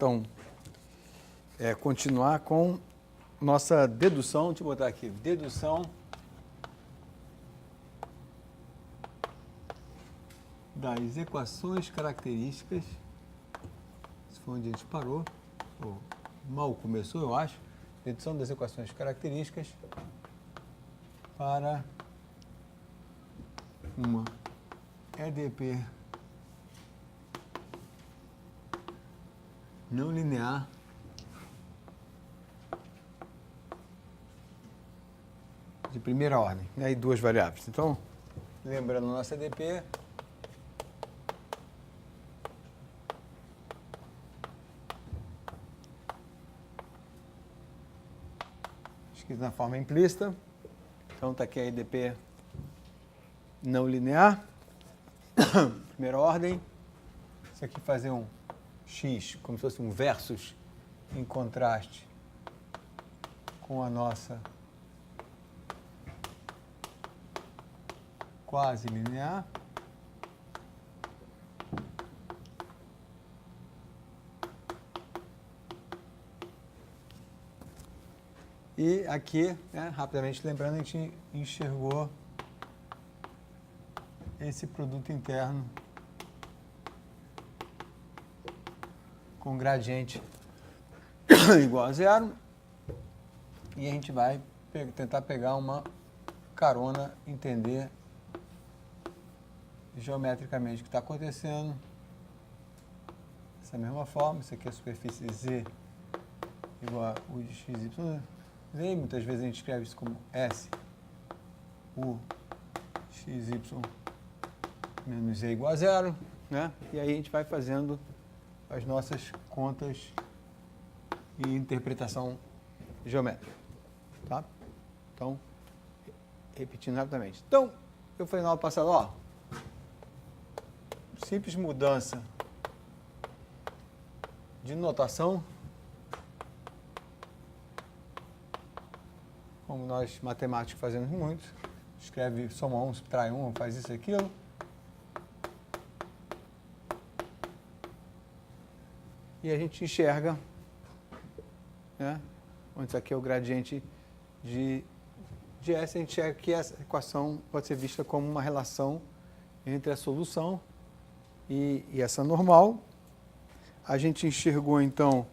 então, continuar com nossa dedução. Deixa eu botar aqui, dedução das equações características. Esse foi onde a gente parou, ou mal começou, eu acho. Dedução das equações características para uma EDP não linear de primeira ordem, né? E duas variáveis. Então, lembrando a nossa EDP, escrito na forma implícita. Então, está aqui a EDP não linear, primeira ordem. Isso aqui fazer um X, como se fosse um versus, em contraste com a nossa quase linear. E aqui, né, rapidamente lembrando, a gente enxergou esse produto interno com gradiente igual a zero, e a gente vai tentar pegar uma carona, entender geometricamente o que está acontecendo. Dessa mesma forma, isso aqui é a superfície Z igual a U de XY. Z, muitas vezes a gente escreve isso como S, U, XY menos Z igual a zero, né? E aí a gente vai fazendo as nossas contas e interpretação geométrica, tá? Então, repetindo rapidamente. Então, eu falei na aula passada, ó, simples mudança de notação, como nós matemáticos fazemos muito, escreve soma 1, subtrai 1, faz isso e aquilo. E a gente enxerga, né, onde isso aqui é o gradiente de S, a gente enxerga que essa equação pode ser vista como uma relação entre a solução e essa normal. A gente enxergou, então,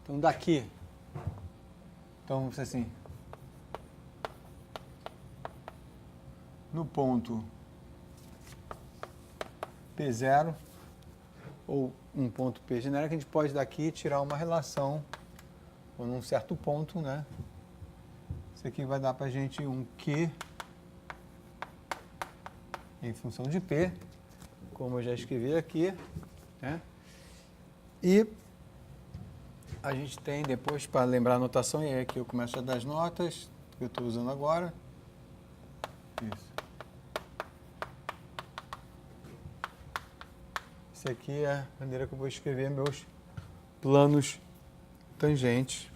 então daqui, então vamos dizer assim, no ponto P0, ou um ponto P genérico, a gente pode daqui tirar uma relação, ou num certo ponto, né? Isso aqui vai dar para a gente um Q em função de P, como eu já escrevi aqui, né? E a gente tem depois, para lembrar a notação, e aí aqui eu começo a dar as notas, que eu estou usando agora. Isso. Essa aqui é a maneira que eu vou escrever meus planos tangentes.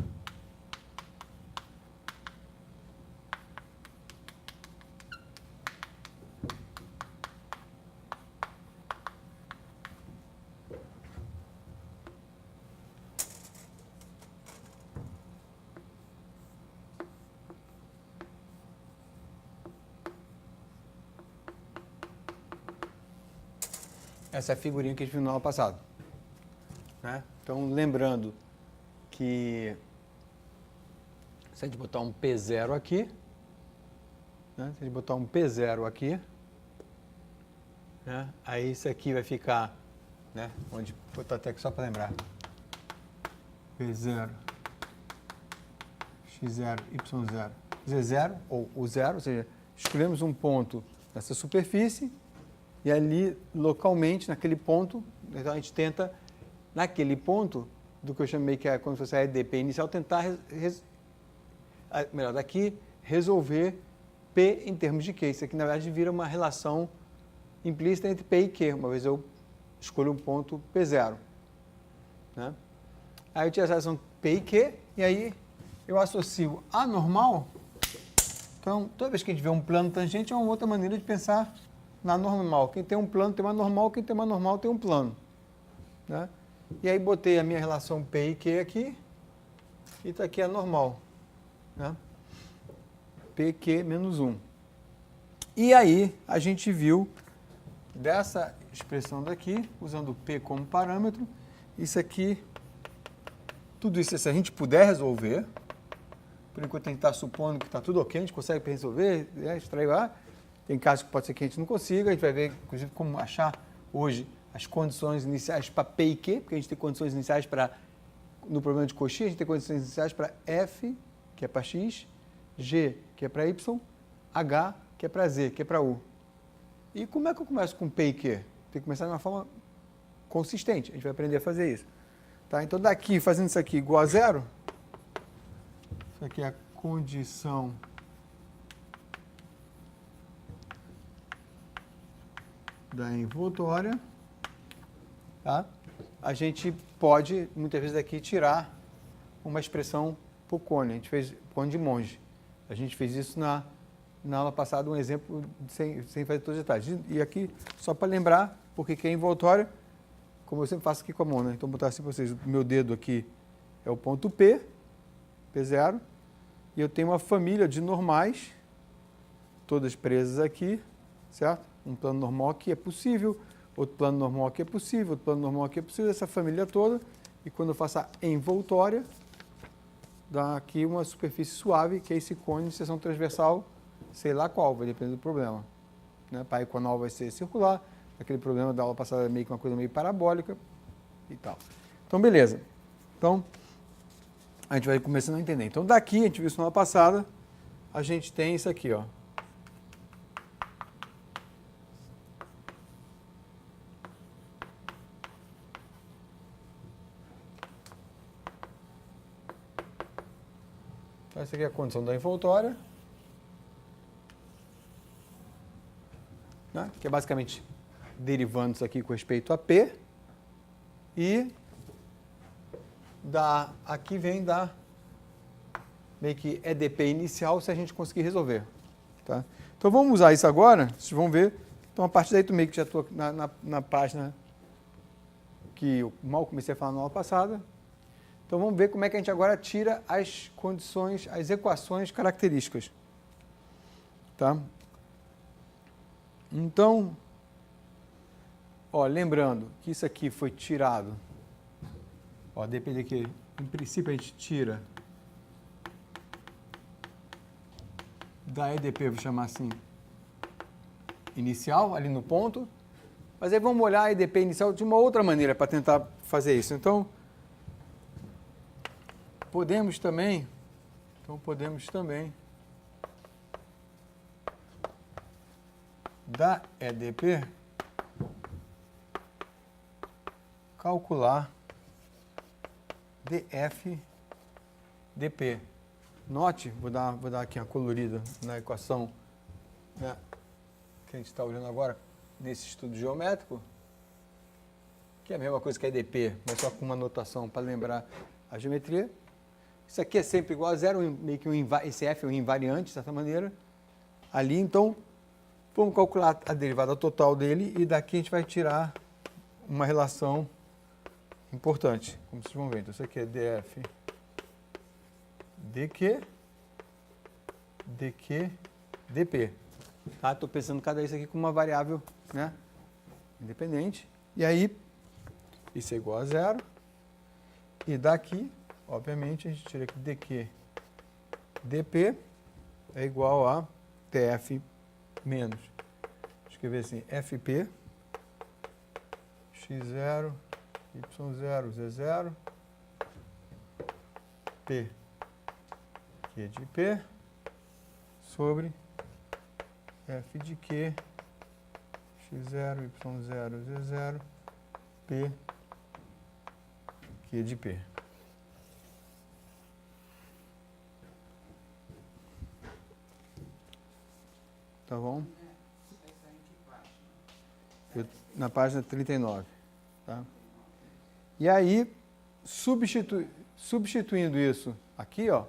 Essa é a figurinha que a gente viu na aula passada, né? Então, lembrando que se a gente botar um P0 aqui, né? Se a gente botar um P0 aqui, né? Aí isso aqui vai ficar, né? Onde, vou botar até aqui só para lembrar, P0, X0, Y0, Z0, ou o zero, ou seja, escolhemos um ponto nessa superfície, e ali, localmente, naquele ponto, então a gente tenta, naquele ponto, do que eu chamei que é como se fosse a EDP inicial, tentar, melhor, daqui, resolver P em termos de Q. Isso aqui, na verdade, vira uma relação implícita entre P e Q. Uma vez eu escolho um ponto P0, né? Aí eu tiro essa relação P e Q, e aí eu associo a normal. Então, toda vez que a gente vê um plano tangente, é uma outra maneira de pensar na normal. Quem tem um plano tem uma normal, quem tem uma normal tem um plano. né? E aí botei a minha relação P e Q aqui, e está aqui a normal, né? PQ menos 1. E aí a gente viu dessa expressão daqui, usando P como parâmetro, isso aqui, tudo isso, se a gente puder resolver, por enquanto a gente está supondo que está tudo ok, a gente consegue resolver, extrair A. Tem casos que pode ser que a gente não consiga, a gente vai ver, inclusive, como achar hoje as condições iniciais para P e Q, porque a gente tem condições iniciais para, no problema de Cauchy, a gente tem condições iniciais para F, que é para X, G, que é para Y, H, que é para Z, que é para U. E como é que eu começo com P e Q? Tem que começar de uma forma consistente, a gente vai aprender a fazer isso. Tá? Então, daqui, fazendo isso aqui igual a zero, isso aqui é a condição da envoltória, tá? A gente pode, muitas vezes aqui, tirar uma expressão por cone. A gente fez cone de Monge. A gente fez isso na aula passada, um exemplo sem fazer todos os detalhes. E aqui, só para lembrar, porque que é envoltória, como eu sempre faço aqui com a mão, né? Então, vou botar assim para vocês, o meu dedo aqui é o ponto P, P0, e eu tenho uma família de normais, todas presas aqui, certo? Um plano normal aqui é possível, outro plano normal aqui é possível, outro plano normal aqui é possível, essa família toda, e quando eu faço a envoltória, dá aqui uma superfície suave, que é esse cone de seção transversal, sei lá qual, vai depender do problema. Né? Para a econal vai ser circular, aquele problema da aula passada é meio que uma coisa meio parabólica e tal. Então, beleza. Então, a gente vai começando a entender. Então, daqui, a gente viu isso na aula passada, a gente tem isso aqui, ó. Então, essa aqui é a condição da envoltória, né? Que é basicamente derivando isso aqui com respeito a P, e aqui vem da meio que EDP inicial, se a gente conseguir resolver. Tá? Então, vamos usar isso agora, vocês vão ver. Então, a partir daí, tu meio que já estou na página que eu mal comecei a falar na aula passada. Então, vamos ver como é que a gente agora tira as condições, as equações características. Tá? Então, ó, lembrando que isso aqui foi tirado, ó, depende que, em princípio, a gente tira da EDP, vou chamar assim, inicial, ali no ponto, mas aí vamos olhar a EDP inicial de uma outra maneira para tentar fazer isso. Então, podemos também da EDP calcular DF dP. Note, vou dar aqui uma colorida na equação, né, que a gente está olhando agora nesse estudo geométrico, que é a mesma coisa que a EDP, mas só com uma notação para lembrar a geometria. Isso aqui é sempre igual a zero, meio que esse F é um invariante, de certa maneira. Ali, então, vamos calcular a derivada total dele e daqui a gente vai tirar uma relação importante, como vocês vão ver. Então, isso aqui é df dq, dp. Tá? Estou pensando cada vez aqui como uma variável, né, independente. E aí, isso é igual a zero. E daqui, obviamente, a gente tira aqui dq dp é igual a tf menos. Vou escrever assim, fp x0, y0, z0, p q de p sobre f de q x0, y0, z0, p q de p. Tá bom? Na página 39. Tá? E aí, substituindo isso aqui, ó,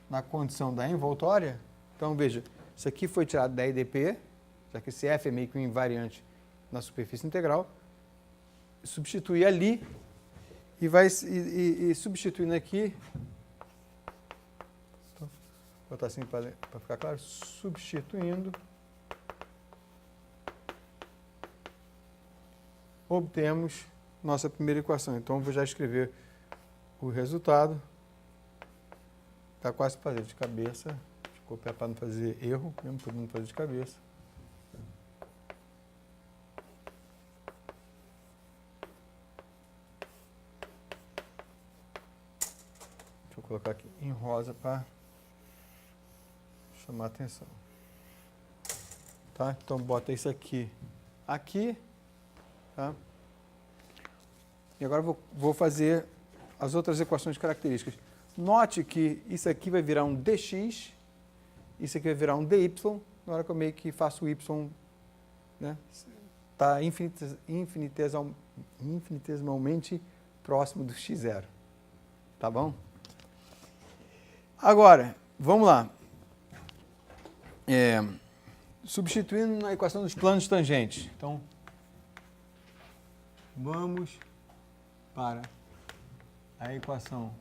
na condição da envoltória, então veja, isso aqui foi tirado da EDP, já que esse F é meio que um invariante, na superfície integral, substituir ali e substituindo aqui, vou botar assim para ficar claro, substituindo, obtemos nossa primeira equação. Então, vou já escrever o resultado. Está quase para fazer de cabeça. Deixa eu copiar para não fazer erro, mesmo todo mundo fazer de cabeça. Deixa eu colocar aqui em rosa para chamar a atenção. Tá? Então, bota isso aqui, tá? E agora vou fazer as outras equações características. Note que isso aqui vai virar um dx, isso aqui vai virar um dy, na hora que eu meio que faço o y, né? Está infinitesimalmente próximo do x0. Tá bom? Agora, vamos lá. Substituindo na equação dos planos tangentes. Então, vamos para a equação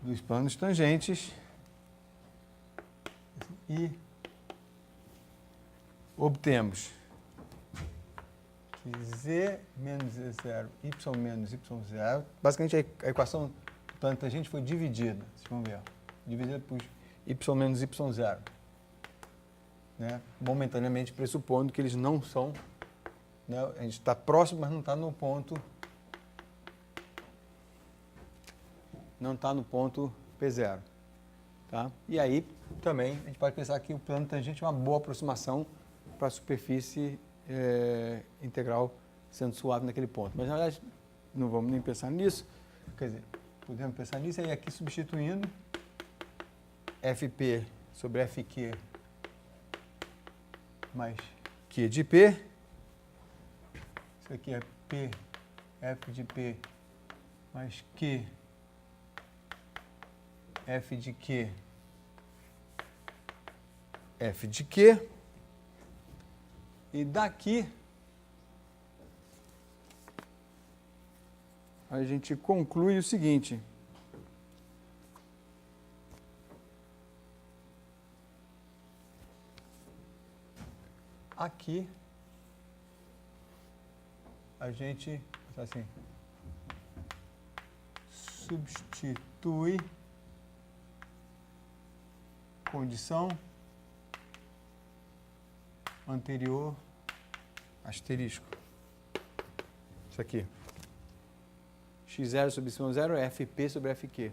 dos planos tangentes e obtemos que z menos z0, y menos y0, basicamente a equação do plano tangente foi dividida, vocês vão ver, dividida por y menos y0. Né, momentaneamente pressupondo que eles não são, né, a gente está próximo, mas não está no ponto, P0. Tá? E aí, também, a gente pode pensar que o plano tangente é uma boa aproximação para a superfície integral sendo suave naquele ponto. Mas, na verdade, não vamos nem pensar nisso. Quer dizer, podemos pensar nisso, aí aqui substituindo Fp sobre Fq mais Q de P. Isso aqui é P, F de P, mais Q, F de Q, F de Q. E daqui, a gente conclui o seguinte. Aqui, a gente, assim, substitui condição anterior asterisco. Isso aqui. X0 sobre Y0 é Fp sobre Fq.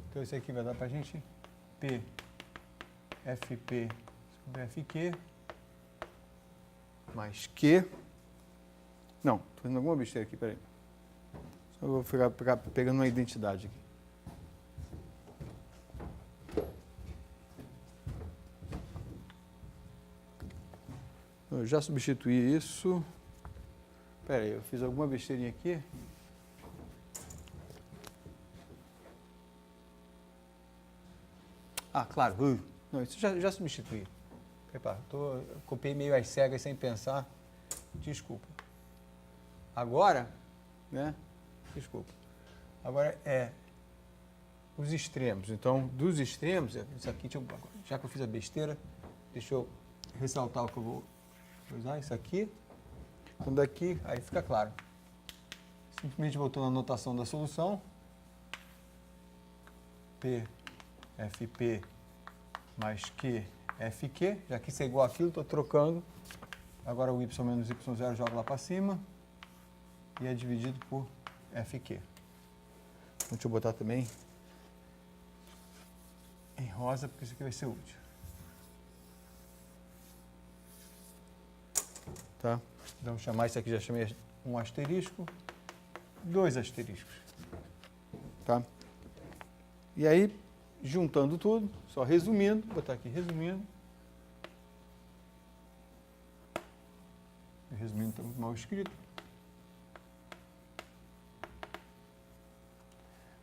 Então, isso aqui vai dar para a gente P, Fp sobre Fq mais Q. Não, estou fazendo alguma besteira aqui, peraí. Só vou ficar pegando uma identidade aqui. Eu já substituí isso. Peraí, eu fiz alguma besteirinha aqui. Ah, claro. Não, isso já substituí. Prepara, copiei meio às cegas sem pensar. Desculpa. Agora, né? Desculpa. Agora os extremos. Então, dos extremos, isso aqui, já que eu fiz a besteira, deixa eu ressaltar o que eu vou usar. Isso aqui. Então, daqui, aí fica claro. Simplesmente voltando à notação da solução. P, Fp mais Q, Fq. Já que isso é igual àquilo, estou trocando. Agora o y menos y0 joga lá para cima. E é dividido por Fq. Então, deixa eu botar também em rosa, porque isso aqui vai ser útil. Tá? Então, vou chamar isso aqui, já chamei um asterisco, 2 asteriscos. Tá? E aí, juntando tudo, só resumindo, vou botar aqui resumindo. Resumindo está muito mal escrito.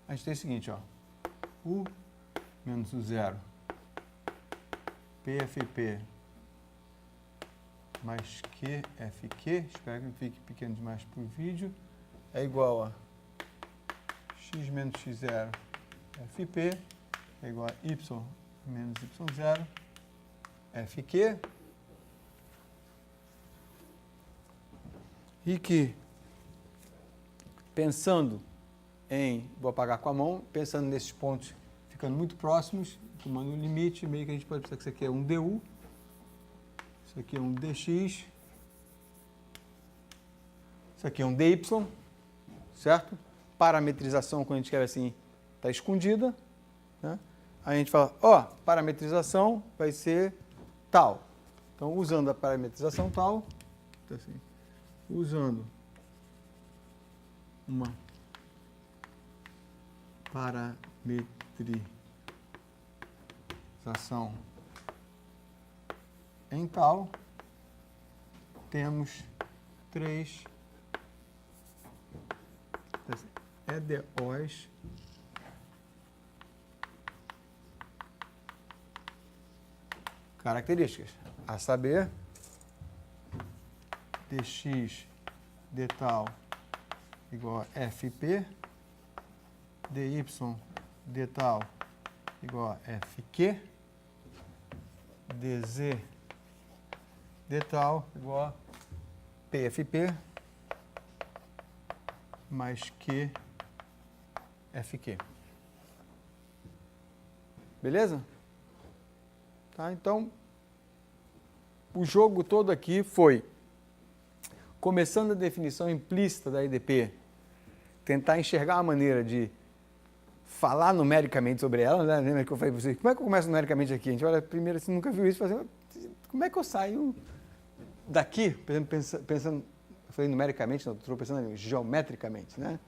A gente tem o seguinte, ó, U menos U0 PFP mais QFQ, espero que não fique pequeno demais para o vídeo, é igual a x menos x0 FP é igual a y menos y0 FQ, e que, pensando em, vou apagar com a mão, pensando nesses pontos ficando muito próximos, tomando um limite, meio que a gente pode pensar que isso aqui é um DU, isso aqui é um DX, isso aqui é um DY, certo? Parametrização, quando a gente escreve assim, está escondida, né? Aí a gente fala, ó, parametrização vai ser tal. Então, usando a parametrização tal, então assim, usando uma parametrização em tal, temos 3 EDOs características, a saber, dx d tal igual a fp, dy d tal igual a fq, dz d tal igual a pfp mais qfq. Beleza? Tá? Então, o jogo todo aqui foi, começando a definição implícita da IDP, tentar enxergar uma maneira de falar numericamente sobre ela, né? Lembra que eu falei para vocês, como é que eu começo numericamente aqui? A gente olha primeiro assim, nunca viu isso, fazendo, como é que eu saio daqui, por exemplo, pensando, eu falei numericamente, não, estou pensando ali, geometricamente, né?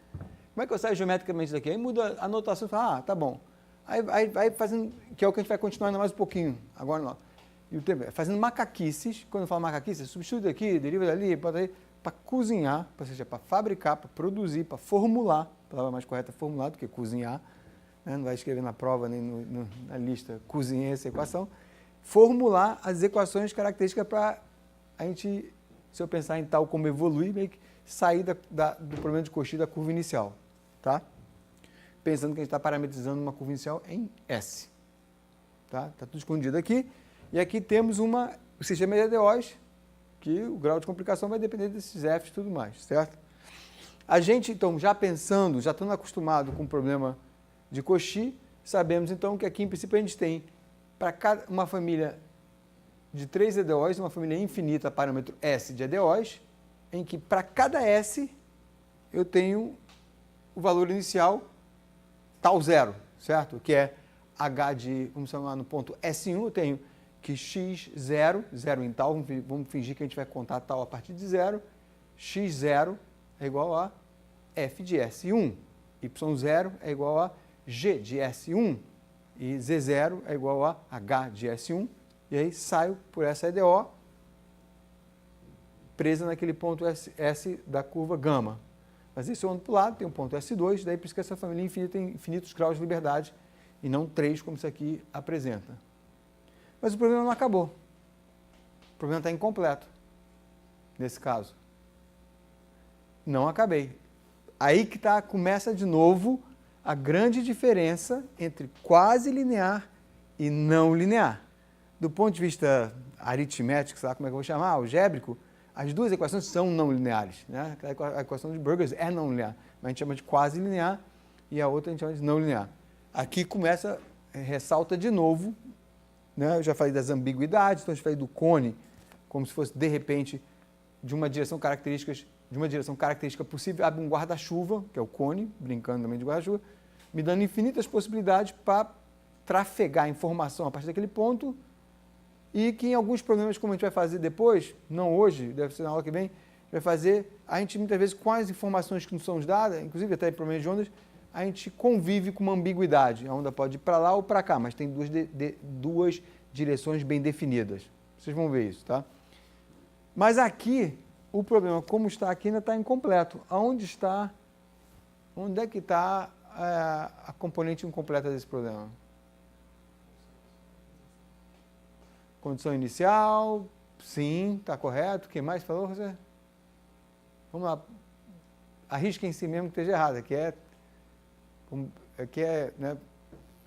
Como é que eu saio geometricamente daqui? Aí muda a notação e fala, ah, tá bom. Aí vai fazendo, que é o que a gente vai continuar ainda mais um pouquinho, agora não. E o tempo, fazendo macaquices, quando eu falo macaquices, substitui daqui, deriva dali, bota aí, para cozinhar, ou seja, para fabricar, para produzir, para formular, a palavra mais correta é formular do que cozinhar, né? Não vai escrever na prova nem na lista, cozinhar essa equação, formular as equações características para a gente, se eu pensar em tal como evoluir, meio que sair do problema de Cauchy da curva inicial, tá? Pensando que a gente está parametrizando uma curva inicial em S. Tá? Tá tudo escondido aqui. E aqui temos o sistema de EDOs, que o grau de complicação vai depender desses Fs e tudo mais, certo? A gente, então, já pensando, já estando acostumado com o problema de Cauchy, sabemos, então, que aqui, em princípio, a gente tem, para cada uma família de 3 EDOs, uma família infinita, parâmetro S de EDOs, em que, para cada S, eu tenho o valor inicial tal zero, certo? Que é H de, vamos chamar no ponto S1, eu tenho que x0, zero em tal, vamos fingir que a gente vai contar tal a partir de zero, x0 é igual a f de S1, y0 é igual a g de S1 e z0 é igual a h de S1, e aí saio por essa EDO presa naquele ponto S da curva gama. Mas esse eu ando para o lado, tem um ponto S2, daí por isso que essa família infinita tem infinitos graus de liberdade e não 3, como isso aqui apresenta. Mas o problema não acabou. O problema está incompleto, nesse caso. Não acabei. Aí que começa de novo a grande diferença entre quase linear e não linear. Do ponto de vista aritmético, sei lá como é que eu vou chamar, algébrico, as duas equações são não lineares, né? A equação de Burgers é não linear, mas a gente chama de quase linear e a outra a gente chama de não linear. Aqui começa, ressalta de novo, né? Eu já falei das ambiguidades, então eu já falei do cone, como se fosse, de repente, de uma direção característica possível, abre um guarda-chuva, que é o cone, brincando também de guarda-chuva, me dando infinitas possibilidades para trafegar informação a partir daquele ponto, e que em alguns problemas, como a gente vai fazer depois, não hoje, deve ser na aula que vem, vai fazer, a gente muitas vezes com as informações que nos são dadas, inclusive até em problemas de ondas, a gente convive com uma ambiguidade. A onda pode ir para lá ou para cá, mas tem duas direções bem definidas. Vocês vão ver isso, tá? Mas aqui, o problema, como está aqui, ainda está incompleto. Onde é que está a componente incompleta desse problema? Condição inicial, sim, está correto. O que mais falou, José? Vamos lá. Arrisca em si mesmo que esteja errado. Aqui é, né,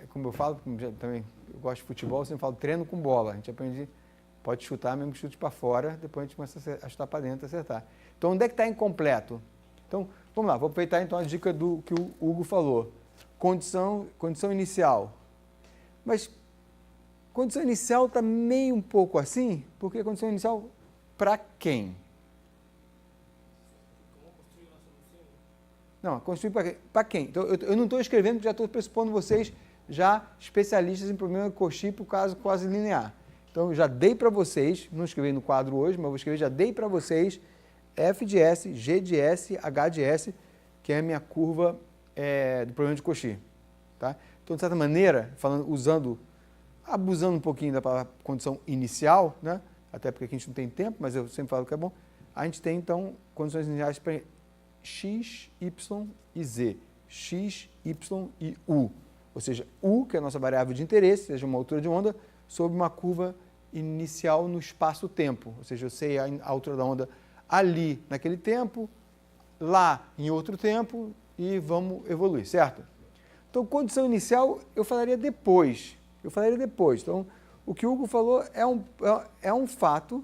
como eu falo, também eu gosto de futebol, eu sempre falo treino com bola. A gente aprende, pode chutar mesmo que chute para fora, depois a gente começa a chutar para dentro, acertar. Então, onde é que está incompleto? Então, vamos lá, vou aproveitar então a dica do que o Hugo falou. Condição inicial. Mas condição inicial está meio um pouco assim, porque condição inicial para quem? Não, construir para quem? Então, eu não estou escrevendo, porque já estou pressupondo vocês já especialistas em problema de Cauchy para o caso quase linear. Então, já dei para vocês, não escrevi no quadro hoje, mas vou escrever, já dei para vocês f de S, G de S, H de S, que é a minha curva do problema de Cauchy. Tá? Então, de certa maneira, abusando um pouquinho da palavra condição inicial, né? Até porque aqui a gente não tem tempo, mas eu sempre falo que é bom, a gente tem, então, condições iniciais para x, y e z, x, y e u. Ou seja, u, que é a nossa variável de interesse, seja uma altura de onda, sobre uma curva inicial no espaço-tempo. Ou seja, eu sei a altura da onda ali naquele tempo, lá em outro tempo e vamos evoluir, certo? Então, condição inicial eu falaria depois. Então, o que o Hugo falou é um fato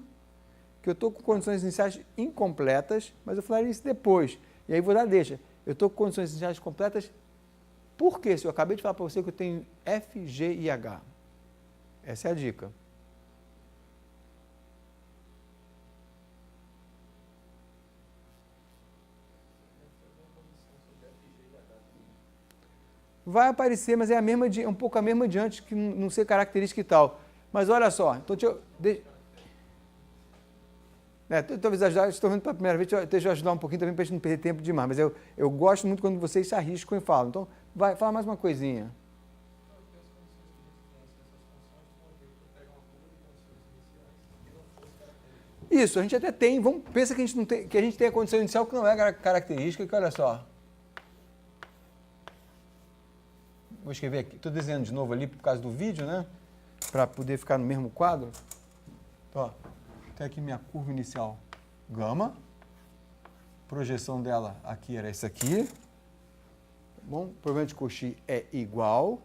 que eu estou com condições iniciais incompletas, mas eu falaria isso depois. E aí vou dar deixa. Eu estou com condições iniciais completas, por quê? Se eu acabei de falar para você que eu tenho F, G e H. Essa é a dica. Vai aparecer, mas é um pouco a mesma de antes, que não ser característica e tal. Mas olha só, então talvez ajudar, estou vendo pela primeira vez, deixa eu ajudar um pouquinho também para a gente não perder tempo demais, mas eu gosto muito quando vocês se arriscam e falam. Então, vai, fala mais uma coisinha. Isso, a gente até tem, pensa que a gente não tem, que a gente tem a condição inicial que não é característica, que olha só. Vou escrever aqui, estou desenhando de novo ali por causa do vídeo, né? Para poder ficar no mesmo quadro. Então, ó, tem aqui minha curva inicial gama. Projeção dela aqui era essa aqui. Tá bom? O problema de Cauchy é igual,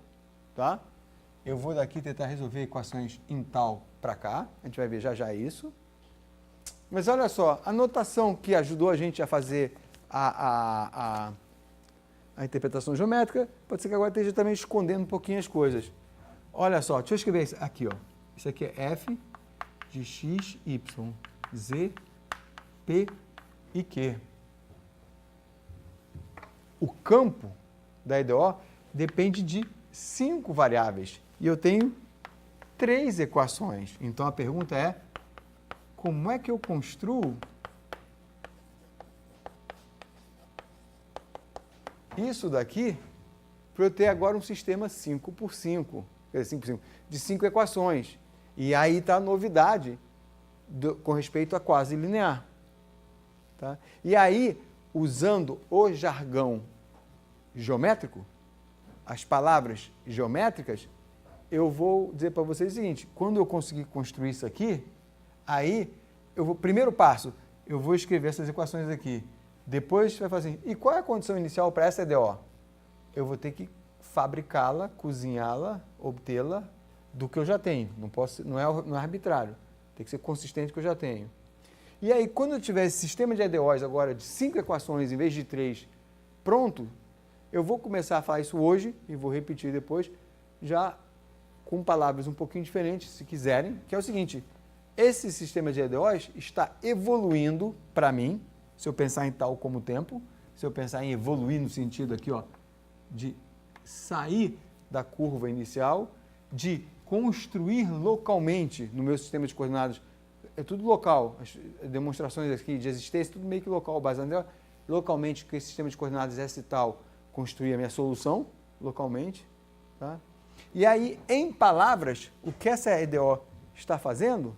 tá? Eu vou daqui tentar resolver equações em tal para cá. A gente vai ver já isso. Mas olha só, a notação que ajudou a gente a fazer a interpretação geométrica, pode ser que agora esteja também escondendo um pouquinho as coisas. Olha só, deixa eu escrever isso aqui, ó. Isso aqui é F de X, Y, Z, P e Q. O campo da EDO depende de 5 variáveis. E eu tenho 3 equações. Então a pergunta é, como é que eu construo isso daqui para eu ter agora um sistema 5 por 5, de 5 equações. E aí está a novidade com respeito a quase linear. Tá? E aí, usando o jargão geométrico, as palavras geométricas, eu vou dizer para vocês o seguinte, quando eu conseguir construir isso aqui, aí, primeiro passo, eu vou escrever essas equações aqui. Depois vai fazer assim, e qual é a condição inicial para essa EDO? Eu vou ter que fabricá-la, cozinhá-la, obtê-la do que eu já tenho. Não é arbitrário. Tem que ser consistente com o que eu já tenho. E aí, quando eu tiver esse sistema de EDOs agora de 5 equações em vez de 3 pronto, eu vou começar a falar isso hoje e vou repetir depois, já com palavras um pouquinho diferentes, se quiserem, que é o seguinte, esse sistema de EDOs está evoluindo para mim, se eu pensar em tal como tempo, se eu pensar em evoluir no sentido aqui, ó, de sair da curva inicial, de construir localmente no meu sistema de coordenadas, é tudo local, as demonstrações aqui de existência, tudo meio que local, baseado localmente, com esse sistema de coordenadas S e tal, construir a minha solução localmente. Tá? E aí, em palavras, o que essa EDO está fazendo,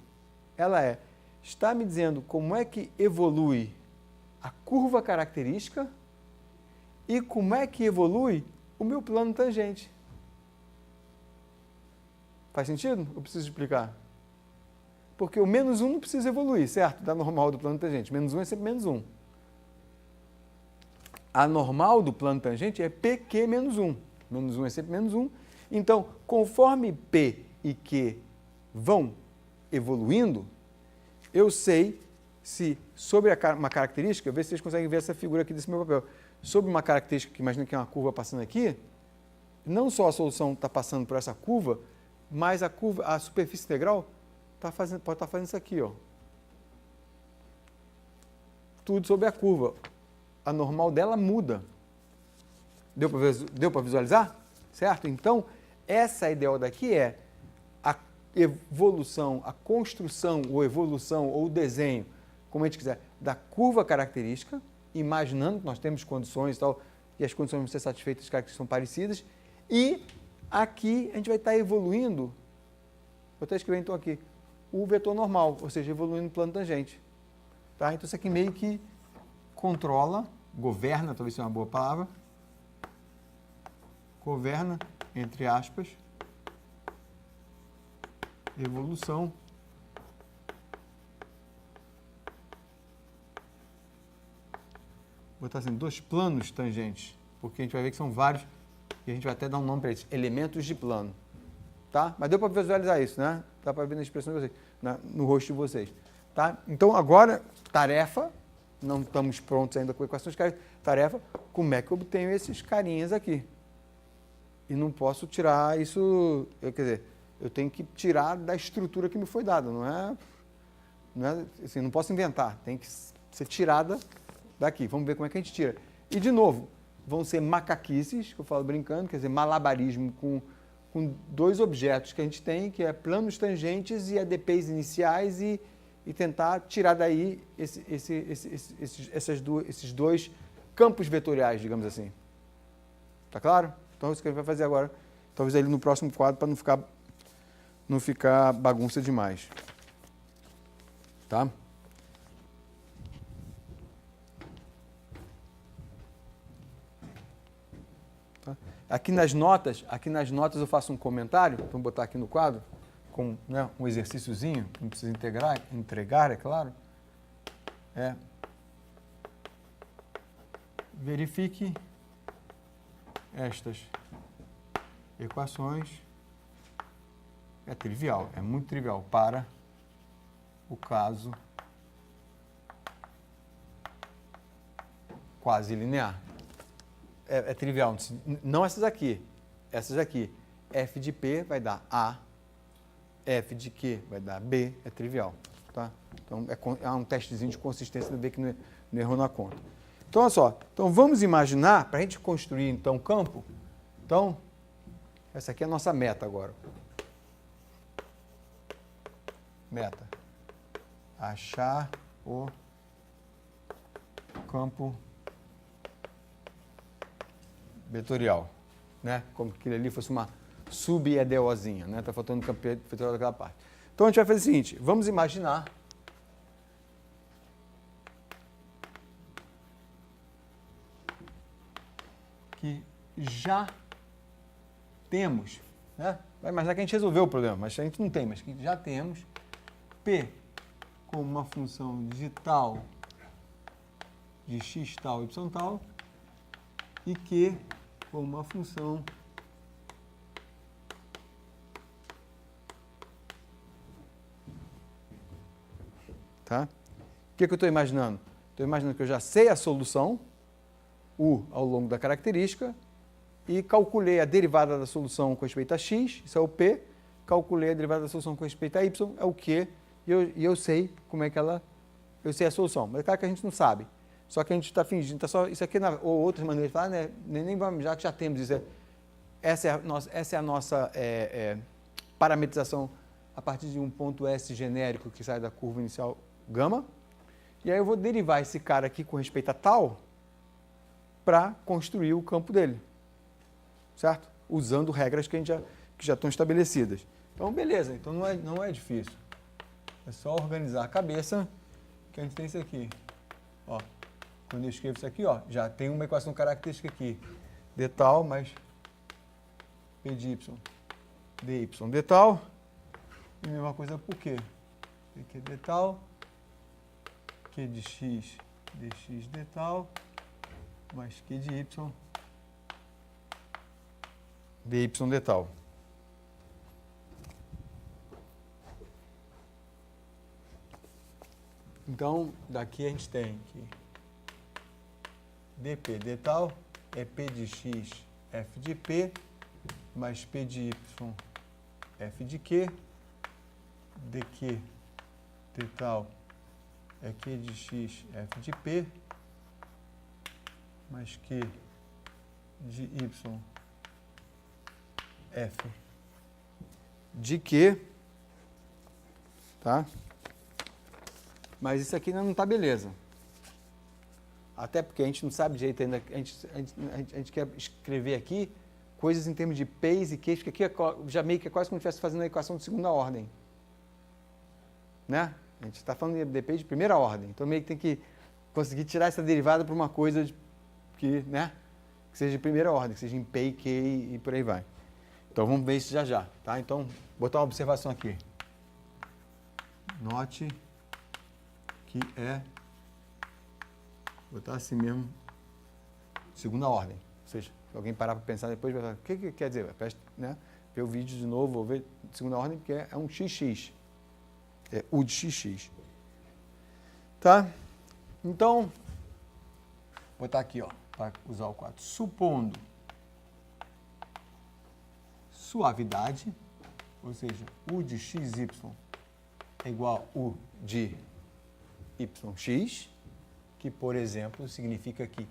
ela está me dizendo como é que evolui a curva característica e como é que evolui o meu plano tangente. Faz sentido? Eu preciso explicar. Porque o menos 1 não precisa evoluir, certo? Da normal do plano tangente. Menos 1 é sempre menos 1. A normal do plano tangente é PQ menos 1. Menos 1 é sempre menos 1. Então, conforme P e Q vão evoluindo, eu sei se sobre uma característica, vê se vocês conseguem ver essa figura aqui desse meu papel. Sobre uma característica, que imagina que é uma curva passando aqui, não só a solução está passando por essa curva, mas a superfície integral pode estar fazendo isso aqui, ó. Tudo sobre a curva. A normal dela muda. Deu para visualizar? Certo? Então, essa ideal daqui é a evolução, a construção, ou evolução, ou desenho, como a gente quiser, da curva característica, imaginando que nós temos condições e tal, e as condições vão ser satisfeitas, as características são parecidas, e aqui a gente vai estar evoluindo, vou até escrever então aqui, o vetor normal, ou seja, evoluindo no plano tangente. Tá? Então isso aqui meio que controla, governa, talvez seja uma boa palavra, governa, entre aspas, evolução vou botar assim, dos planos tangentes, porque a gente vai ver que são vários, e a gente vai até dar um nome para eles, elementos de plano. Tá? Mas deu para visualizar isso, né? Dá para ver na expressão de vocês, no rosto de vocês. Tá? Então, agora, tarefa, não estamos prontos ainda com equações de tarefa, como é que eu obtenho esses carinhas aqui? E não posso tirar isso, quer dizer, eu tenho que tirar da estrutura que me foi dada, não é assim, não posso inventar, tem que ser tirada daqui. Vamos ver como é que a gente tira. E, de novo, vão ser macaquices, que eu falo brincando, quer dizer, malabarismo com dois objetos que a gente tem, que é planos tangentes e ADPs iniciais, e tentar tirar daí esses dois campos vetoriais, digamos assim. Tá claro? Então, isso que a gente vai fazer agora, talvez ali no próximo quadro, para não ficar bagunça demais. Tá? Aqui nas notas eu faço um comentário, vamos botar aqui no quadro, com, né, um exercíciozinho, que não precisa entregar, é claro. Verifique estas equações. É trivial, é muito trivial para o caso quase linear. É trivial, não essas aqui, f de P vai dar A, f de Q vai dar B, é trivial, tá? Então, é um testezinho de consistência para ver que não errou na conta. Então, olha só, então vamos imaginar, para a gente construir, então, campo, então, essa aqui é a nossa meta agora. Meta, achar o campo vetorial, né? Como que aquilo ali fosse uma sub-EDOzinha, né? Está faltando o campo vetorial daquela parte. Então, a gente vai fazer o seguinte, vamos imaginar que já temos, né? Vai imaginar que a gente resolveu o problema, mas a gente não tem, mas que já temos P como uma função digital de x tal, y tal, e Q como uma função tá? O que eu estou imaginando? Estou imaginando que eu já sei a solução, U ao longo da característica, e calculei a derivada da solução com respeito a x, isso é o P, calculei a derivada da solução com respeito a y, é o Q, e eu sei como é que eu sei a solução. Mas é claro que a gente não sabe. Só que a gente está fingindo, tá só, isso aqui, ou outras maneiras de falar, né? Nem vamos, já que já temos isso. Essa é a nossa parametrização a partir de um ponto S genérico que sai da curva inicial gama. E aí eu vou derivar esse cara aqui com respeito a tal para construir o campo dele. Certo? Usando regras que já estão estabelecidas. Então, beleza. Então, não é difícil. É só organizar a cabeça que a gente tem isso aqui. Ó. Quando eu escrevo isso aqui, ó, já tem uma equação característica aqui, d tal mais p de y, dy de tal, e a mesma coisa por quê? dq de tal, q de x dx de tal, mais q de y dy de tal. Então, daqui a gente tem que dp de tal é p de x f de p, mais p de y f de q, dq de tal é q de x f de p, mais q de y f de q, tá? Mas isso aqui ainda não está beleza. Até porque a gente não sabe direito ainda, a gente quer escrever aqui coisas em termos de P's e Q's, porque aqui já meio que é quase como se estivesse fazendo a equação de segunda ordem. Né? A gente está falando de dp de primeira ordem, então meio que tem que conseguir tirar essa derivada para uma coisa que seja de primeira ordem, que seja em P e Q e por aí vai. Então vamos ver isso já já, tá? Então, vou botar uma observação aqui. Note que vou botar assim mesmo, segunda ordem. Ou seja, se alguém parar para pensar depois, vai falar, o que quer dizer? Presta, né? Ver o vídeo de novo, ou ver segunda ordem, porque é um XX. É U de XX. Tá? Então, vou botar aqui, ó, para usar o quadro. Supondo suavidade, ou seja, U de XY é igual a U de YX, que, por exemplo, significa que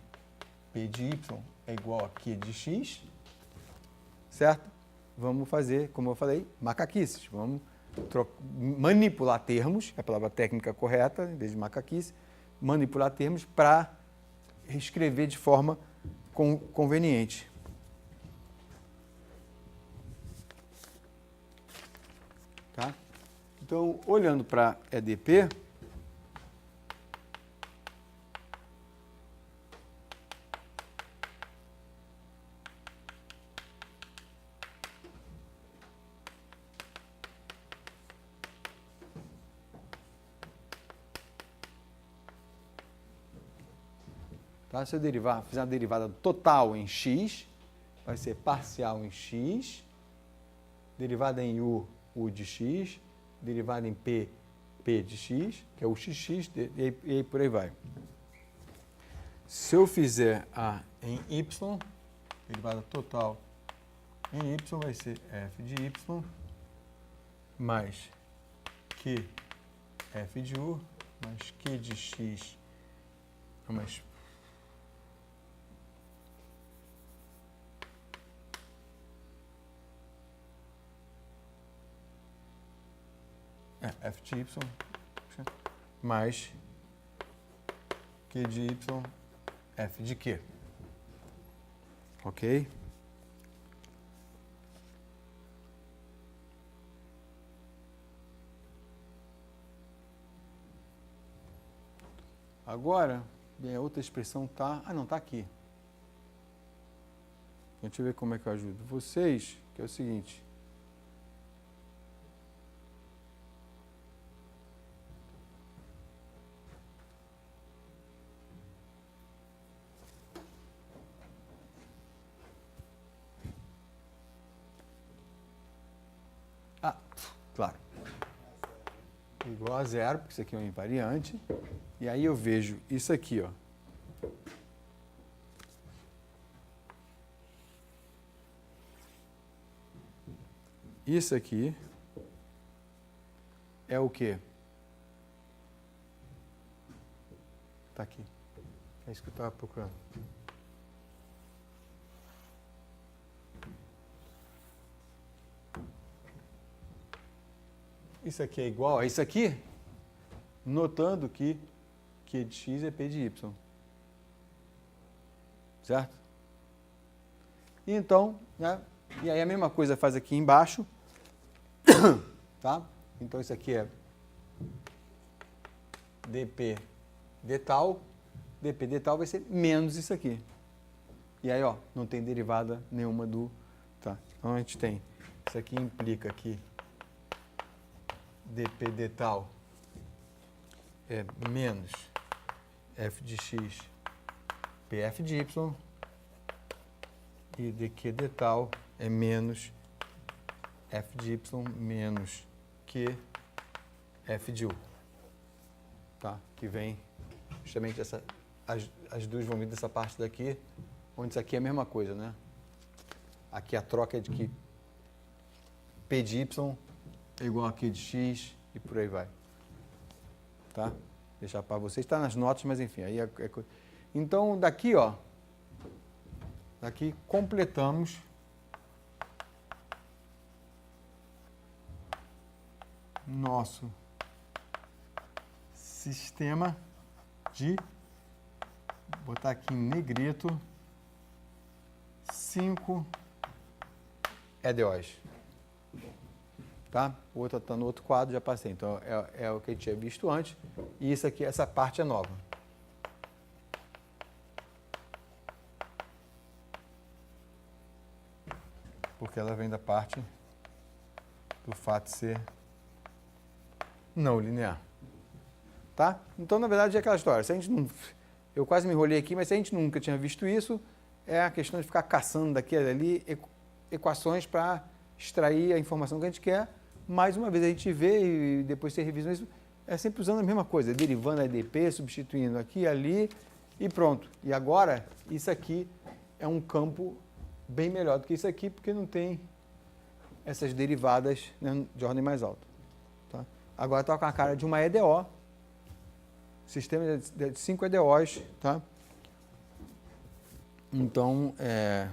P de Y é igual a Q de X, certo? Vamos fazer, como eu falei, macaquices. Vamos manipular termos, é a palavra técnica correta, em vez de macaquice, manipular termos para escrever de forma conveniente. Tá? Então, olhando para EDP, tá? Se eu fizer uma derivada total em x, vai ser parcial em x, derivada em u de x, derivada em p de x, que é o xx, e aí por aí vai. Se eu fizer a em y, derivada total em y vai ser f de y mais q f de u mais q de x mais f de y mais q de y f de q. Ok? Agora, bem, a outra expressão está... Ah, não, está aqui. Deixa eu ver como é que eu ajudo vocês, que é o seguinte... Ah, claro. Igual a zero, porque isso aqui é um invariante. E aí eu vejo isso aqui, ó. Isso aqui é o quê? Está aqui. É isso que eu estava procurando. Isso aqui é igual a isso aqui, notando que Q de x é P de y. Certo? E então, né? E aí a mesma coisa faz aqui embaixo. Tá? Então isso aqui é dp de tal. dp de tal vai ser menos isso aqui. E aí, ó, não tem derivada nenhuma do... Tá? Então a gente tem... Isso aqui implica que dp de tal é menos f de x pf de y e dq de tal é menos f de y menos q f de u. Tá? Que vem justamente as duas vão vir dessa parte daqui, onde isso aqui é a mesma coisa, né? Aqui a troca é de que P de Y é igual a Q de X e por aí vai. Tá? Deixar para vocês, está nas notas, mas enfim, aí então daqui, ó, daqui completamos nosso sistema de, vou botar aqui em negrito, 5 EDOs. Tá? O outro está no outro quadro, já passei. Então, é o que a gente tinha visto antes. E isso aqui, essa parte é nova. Porque ela vem da parte do fato de ser não linear. Tá? Então, na verdade, é aquela história. Se a gente não, eu quase me enrolei aqui, mas se a gente nunca tinha visto isso, é a questão de ficar caçando daqui e dali equações para extrair a informação que a gente quer. Mais uma vez a gente vê e depois você revisa isso, é sempre usando a mesma coisa, derivando a EDP, substituindo aqui e ali e pronto. E agora, isso aqui é um campo bem melhor do que isso aqui, porque não tem essas derivadas, né, de ordem mais alta. Tá? Agora está com a cara de uma EDO, sistema de 5 EDOs, tá? Então, é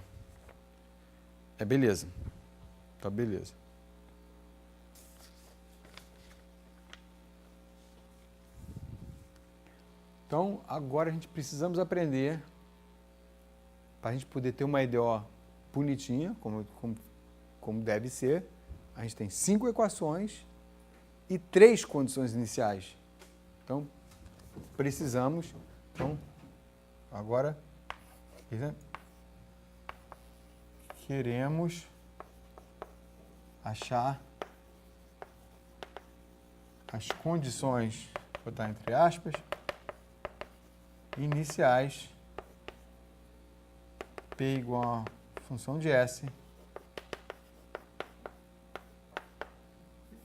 beleza. Tá beleza. Então, agora a gente precisamos aprender, para a gente poder ter uma EDO bonitinha, como deve ser, a gente tem 5 equações e 3 condições iniciais. Então, precisamos, então, agora, queremos achar as condições, vou botar entre aspas, iniciais P igual a função de S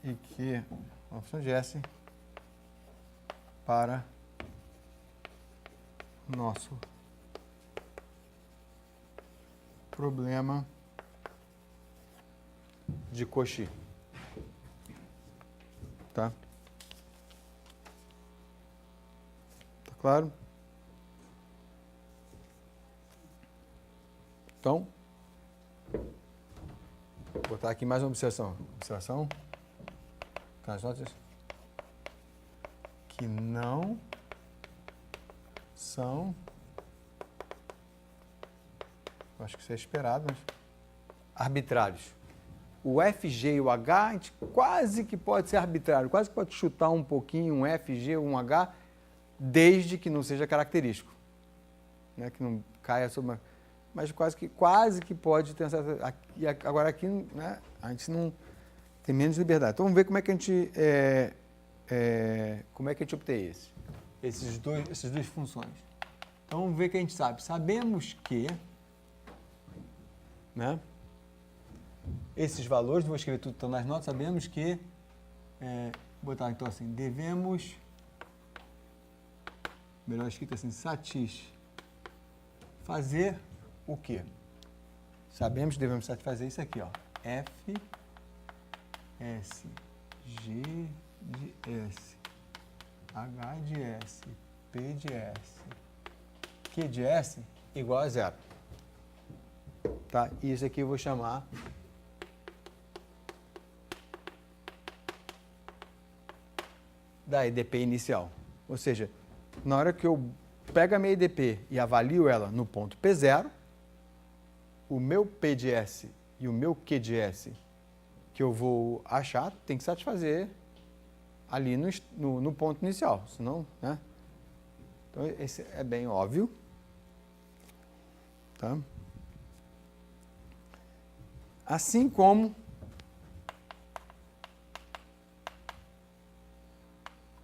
e que a função de S para o nosso problema de Cauchy. Tá? Tá claro? Então, vou botar aqui mais uma observação. Observação. As notas que não são, acho que isso é esperado, mas arbitrários. O FG e o H, a gente quase que pode ser arbitrário, quase que pode chutar um pouquinho um FG ou um H, desde que não seja característico, né? Que não caia sobre uma... Mas quase que pode ter essa... Agora aqui, né, a gente não tem menos liberdade. Então vamos ver como é que a gente como é que a gente obtém essas duas funções. Então vamos ver o que a gente sabe. Sabemos que, né, esses valores, vou escrever tudo nas notas, sabemos que, vou botar então assim, devemos, melhor escrito assim, satisfazer o quê? Sabemos que devemos satisfazer isso aqui, ó, F, S, G de S, H de S, P de S, Q de S igual a zero. Tá? E isso aqui eu vou chamar da EDP inicial. Ou seja, na hora que eu pego a minha EDP e avalio ela no ponto P0, o meu P de S e o meu Q de S que eu vou achar tem que satisfazer ali no ponto inicial, senão, né? Então, esse é bem óbvio. Tá? Assim como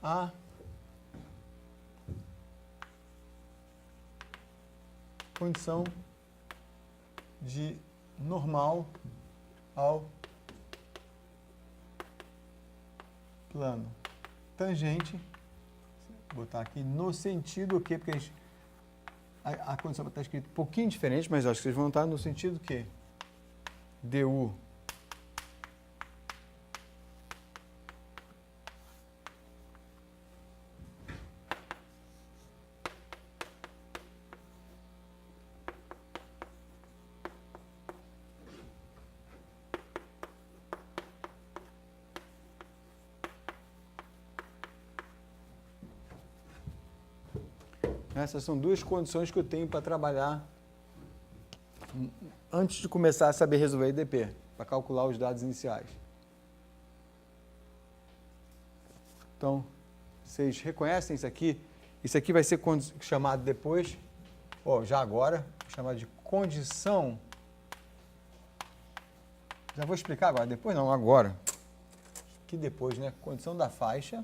a condição de normal ao plano tangente, vou botar aqui no sentido que, porque a condição vai estar escrita um pouquinho diferente, mas acho que vocês vão estar no sentido que du essas são duas condições que eu tenho para trabalhar antes de começar a saber resolver IDP, para calcular os dados iniciais. Então, vocês reconhecem isso aqui? Isso aqui vai ser chamado depois, já agora, chamado de condição. Já vou explicar agora, depois não, agora. Que depois, né? Condição da faixa.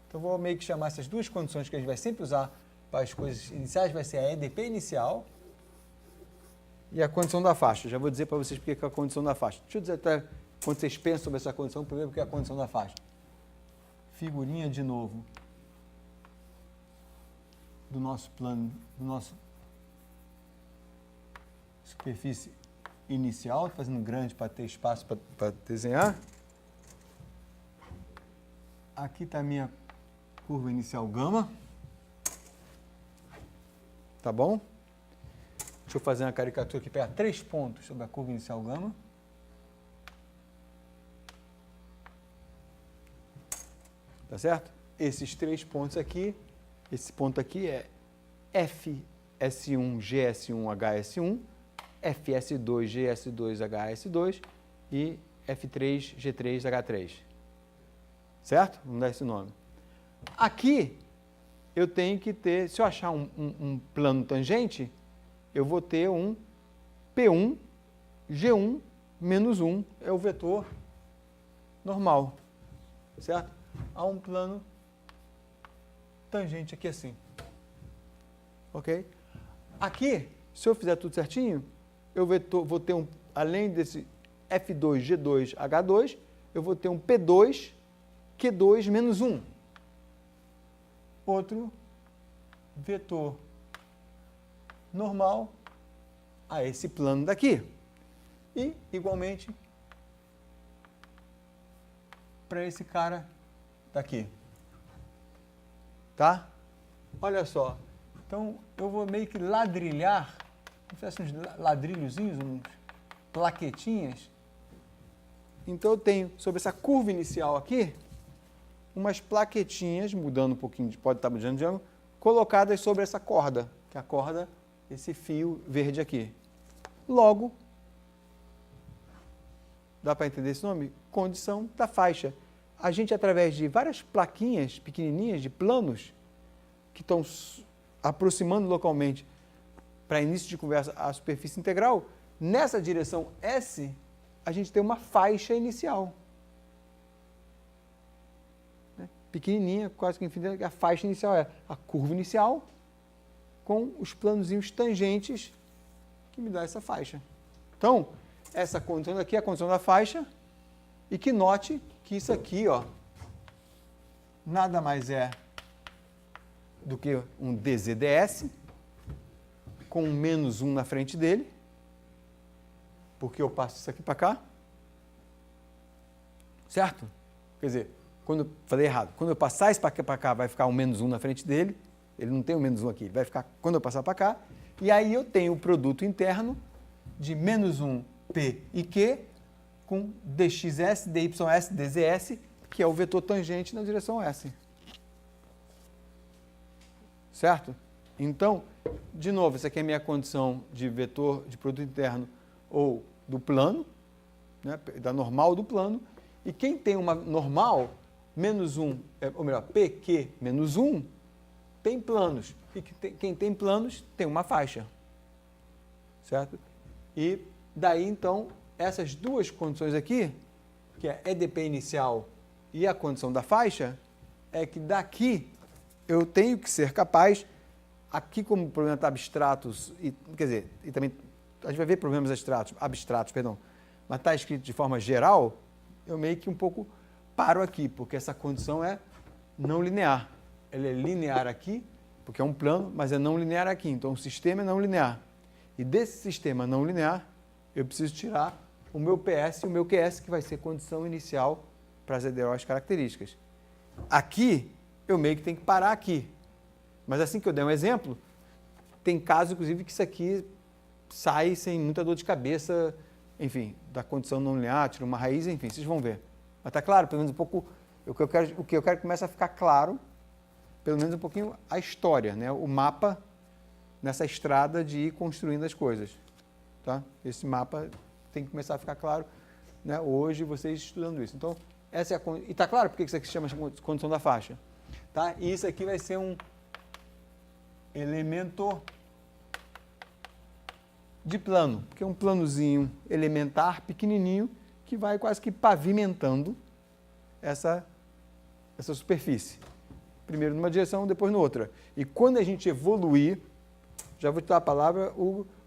Então, vou meio que chamar essas duas condições que a gente vai sempre usar para as coisas iniciais, vai ser a EDP inicial e a condição da faixa. Já vou dizer para vocês porque é a condição da faixa. Deixa eu dizer até quando vocês pensam sobre essa condição, primeiro porque é a condição da faixa. Figurinha de novo do nosso plano, do nosso superfície inicial, estou fazendo grande para ter espaço para desenhar. Aqui está a minha curva inicial gama. Tá bom? Deixa eu fazer uma caricatura aqui, pegar 3 pontos sobre a curva inicial gama. Tá certo? Esses 3 pontos aqui, esse ponto aqui é FS1, GS1, HS1, FS2, GS2, HS2 e F3, G3, H3. Certo? Vamos dar esse nome. Aqui, eu tenho que ter, se eu achar um plano tangente, eu vou ter um P1, G1, menos 1, é o vetor normal, certo? Há um plano tangente aqui assim, ok? Aqui, se eu fizer tudo certinho, eu vou ter além desse F2, G2, H2, eu vou ter um P2, Q2, menos 1. Outro vetor normal a esse plano daqui. E, igualmente, para esse cara daqui. Tá? Olha só. Então, eu vou meio que ladrilhar, uns ladrilhozinhos, uns plaquetinhas. Então, eu tenho, sobre essa curva inicial aqui, umas plaquetinhas, mudando um pouquinho, pode estar mudando de ângulo, colocadas sobre essa corda, que é a corda, esse fio verde aqui. Logo, dá para entender esse nome? Condição da faixa. A gente, através de várias plaquinhas pequenininhas, de planos, que estão aproximando localmente para início de conversa a superfície integral, nessa direção S, a gente tem uma faixa inicial. Pequenininha, quase que infinita, a faixa inicial é a curva inicial com os planozinhos tangentes que me dá essa faixa. Então, essa condição aqui é a condição da faixa e que note que isso aqui, nada mais é do que um DZDS com um menos 1 na frente dele, porque eu passo isso aqui para cá, certo? Quer dizer, quando eu falei errado, quando eu passar isso para cá, vai ficar um menos 1 na frente dele, ele não tem um menos 1 aqui, ele vai ficar quando eu passar para cá, e aí eu tenho o produto interno de menos 1 P e Q com DXS, DYS, DZS, que é o vetor tangente na direção S. Certo? Então, de novo, essa aqui é a minha condição de vetor de produto interno ou do plano, né, da normal do plano, e quem tem uma normal, menos 1, ou melhor, PQ menos 1, tem planos. E quem tem planos tem uma faixa. Certo? E daí, então, essas duas condições aqui, que é EDP inicial e a condição da faixa, é que daqui eu tenho que ser capaz, aqui como o problema está abstratos, quer dizer, e também a gente vai ver problemas abstratos, mas está escrito de forma geral, eu meio que um pouco paro aqui, porque essa condição é não linear. Ela é linear aqui, porque é um plano, mas é não linear aqui. Então, o sistema é não linear. E desse sistema não linear, eu preciso tirar o meu PS e o meu QS, que vai ser condição inicial para as EDOs características. Aqui, eu meio que tenho que parar aqui. Mas assim que eu der um exemplo, tem casos, inclusive, que isso aqui sai sem muita dor de cabeça, enfim, da condição não linear, tira uma raiz, enfim, vocês vão ver. Mas está claro, pelo menos um pouco, o que eu quero que comece a ficar claro, pelo menos um pouquinho a história, né? O mapa nessa estrada de ir construindo as coisas. Tá? Esse mapa tem que começar a ficar claro, né? Hoje, vocês estudando isso. Então, essa é e está claro por que isso aqui se chama condição da faixa? Tá? E isso aqui vai ser um elemento de plano, porque é um planozinho elementar, pequenininho, que vai quase que pavimentando essa superfície. Primeiro numa direção, depois na outra. E quando a gente evoluir, já vou te dar a palavra,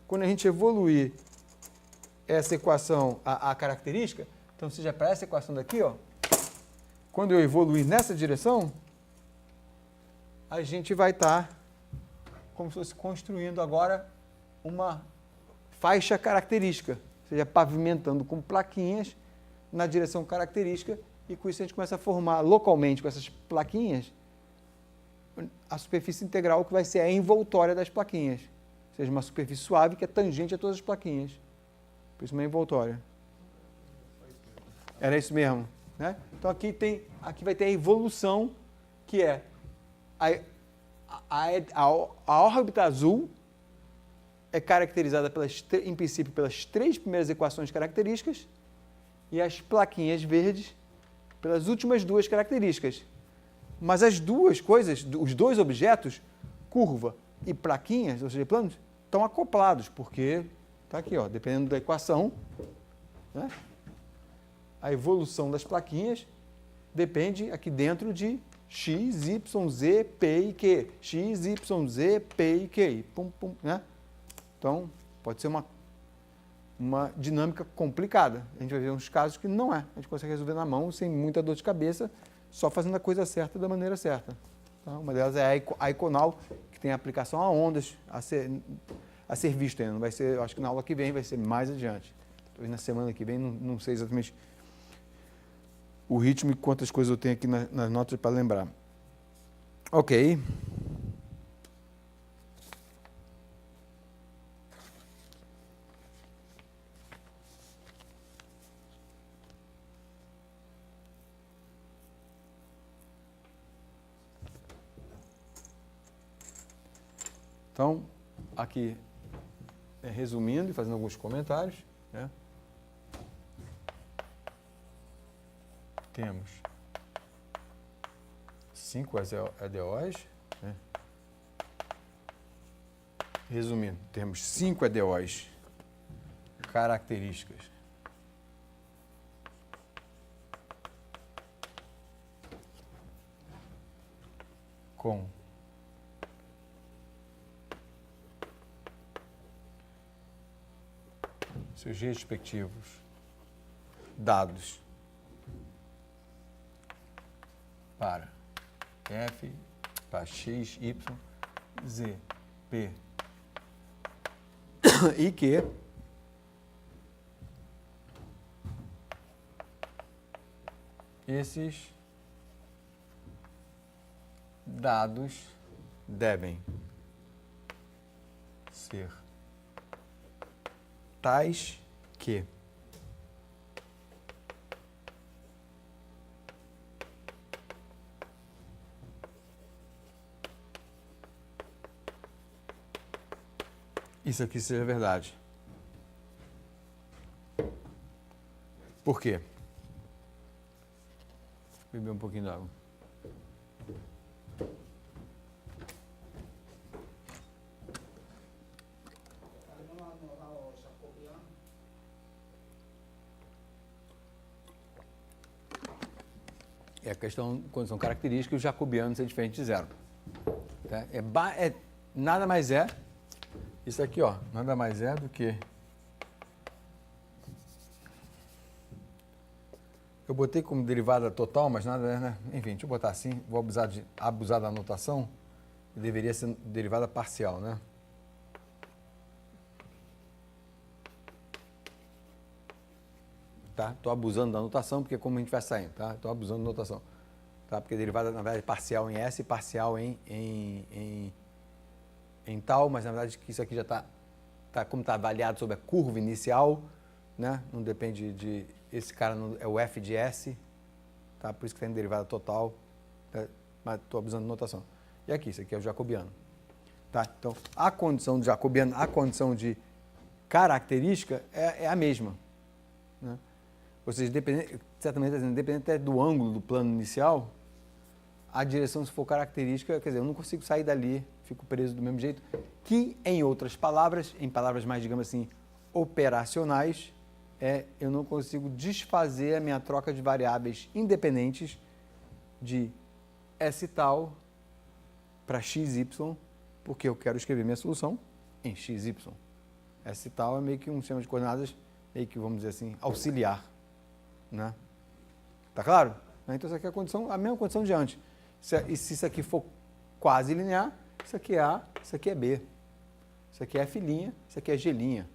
quando a gente evoluir essa equação, a característica, então seja para essa equação daqui, ó, quando eu evoluir nessa direção, a gente vai estar como se fosse construindo agora uma faixa característica, ou seja, pavimentando com plaquinhas na direção característica, e com isso a gente começa a formar localmente, com essas plaquinhas, a superfície integral que vai ser a envoltória das plaquinhas, ou seja, uma superfície suave que é tangente a todas as plaquinhas, por isso uma envoltória. Era isso mesmo, né? Então aqui vai ter a evolução, que é a órbita azul é caracterizada, em princípio, pelas 3 primeiras equações características e as plaquinhas verdes pelas últimas 2 características. Mas as duas coisas, os 2 objetos, curva e plaquinhas, ou seja, planos, estão acoplados, porque está aqui, ó, dependendo da equação, né? A evolução das plaquinhas depende aqui dentro de x, y, z, p e q. X, y, z, p e q. Pum, pum, né? Então, pode ser uma dinâmica complicada. A gente vai ver uns casos que não é. A gente consegue resolver na mão, sem muita dor de cabeça, só fazendo a coisa certa da maneira certa. Tá? Uma delas é a Iconal, que tem aplicação a ondas, a ser visto ainda. Não vai ser, eu acho que na aula que vem vai ser mais adiante. Talvez na semana que vem, não sei exatamente o ritmo e quantas coisas eu tenho aqui nas notas para lembrar. Ok. Então, aqui, resumindo e fazendo alguns comentários, né? Temos 5 EDOs, né? Resumindo, temos 5 EDOs características com seus respectivos dados para F, para X, Y, Z, P e Q, esses dados devem ser tais que isso aqui seja verdade. Por quê? Vou beber um pouquinho d'água. É a questão, quando são características, os jacobianos é diferente de zero. Tá? nada mais é, isso aqui, ó, nada mais é do que... Eu botei como derivada total, mas nada é, né? Enfim, deixa eu botar assim, vou abusar da anotação, deveria ser derivada parcial, né? Tá? Estou abusando da anotação, porque como a gente vai saindo, tá? Estou abusando da anotação. Tá? Porque derivada, na verdade, parcial em S e parcial em tal, mas na verdade que isso aqui já está, como está avaliado sobre a curva inicial, né? Não depende de... Esse cara é o f de S, tá? Por isso que tem derivada total, né? Mas estou abusando de notação. E aqui, isso aqui é o jacobiano. Tá? Então, a condição de jacobiano, a condição de característica é a mesma, né? Ou seja, certamente, independente até do ângulo do plano inicial, a direção, se for característica, quer dizer, eu não consigo sair dali, fico preso do mesmo jeito, que, em outras palavras, em palavras mais, digamos assim, operacionais, eu não consigo desfazer a minha troca de variáveis independentes de S tal para XY, porque eu quero escrever minha solução em XY. S tal é meio que um sistema de coordenadas, meio que, vamos dizer assim, auxiliar, né? Tá claro? Então, isso aqui é a mesma condição de antes. E se isso aqui for quase linear, isso aqui é A, isso aqui é B. Isso aqui é F', isso aqui é G'.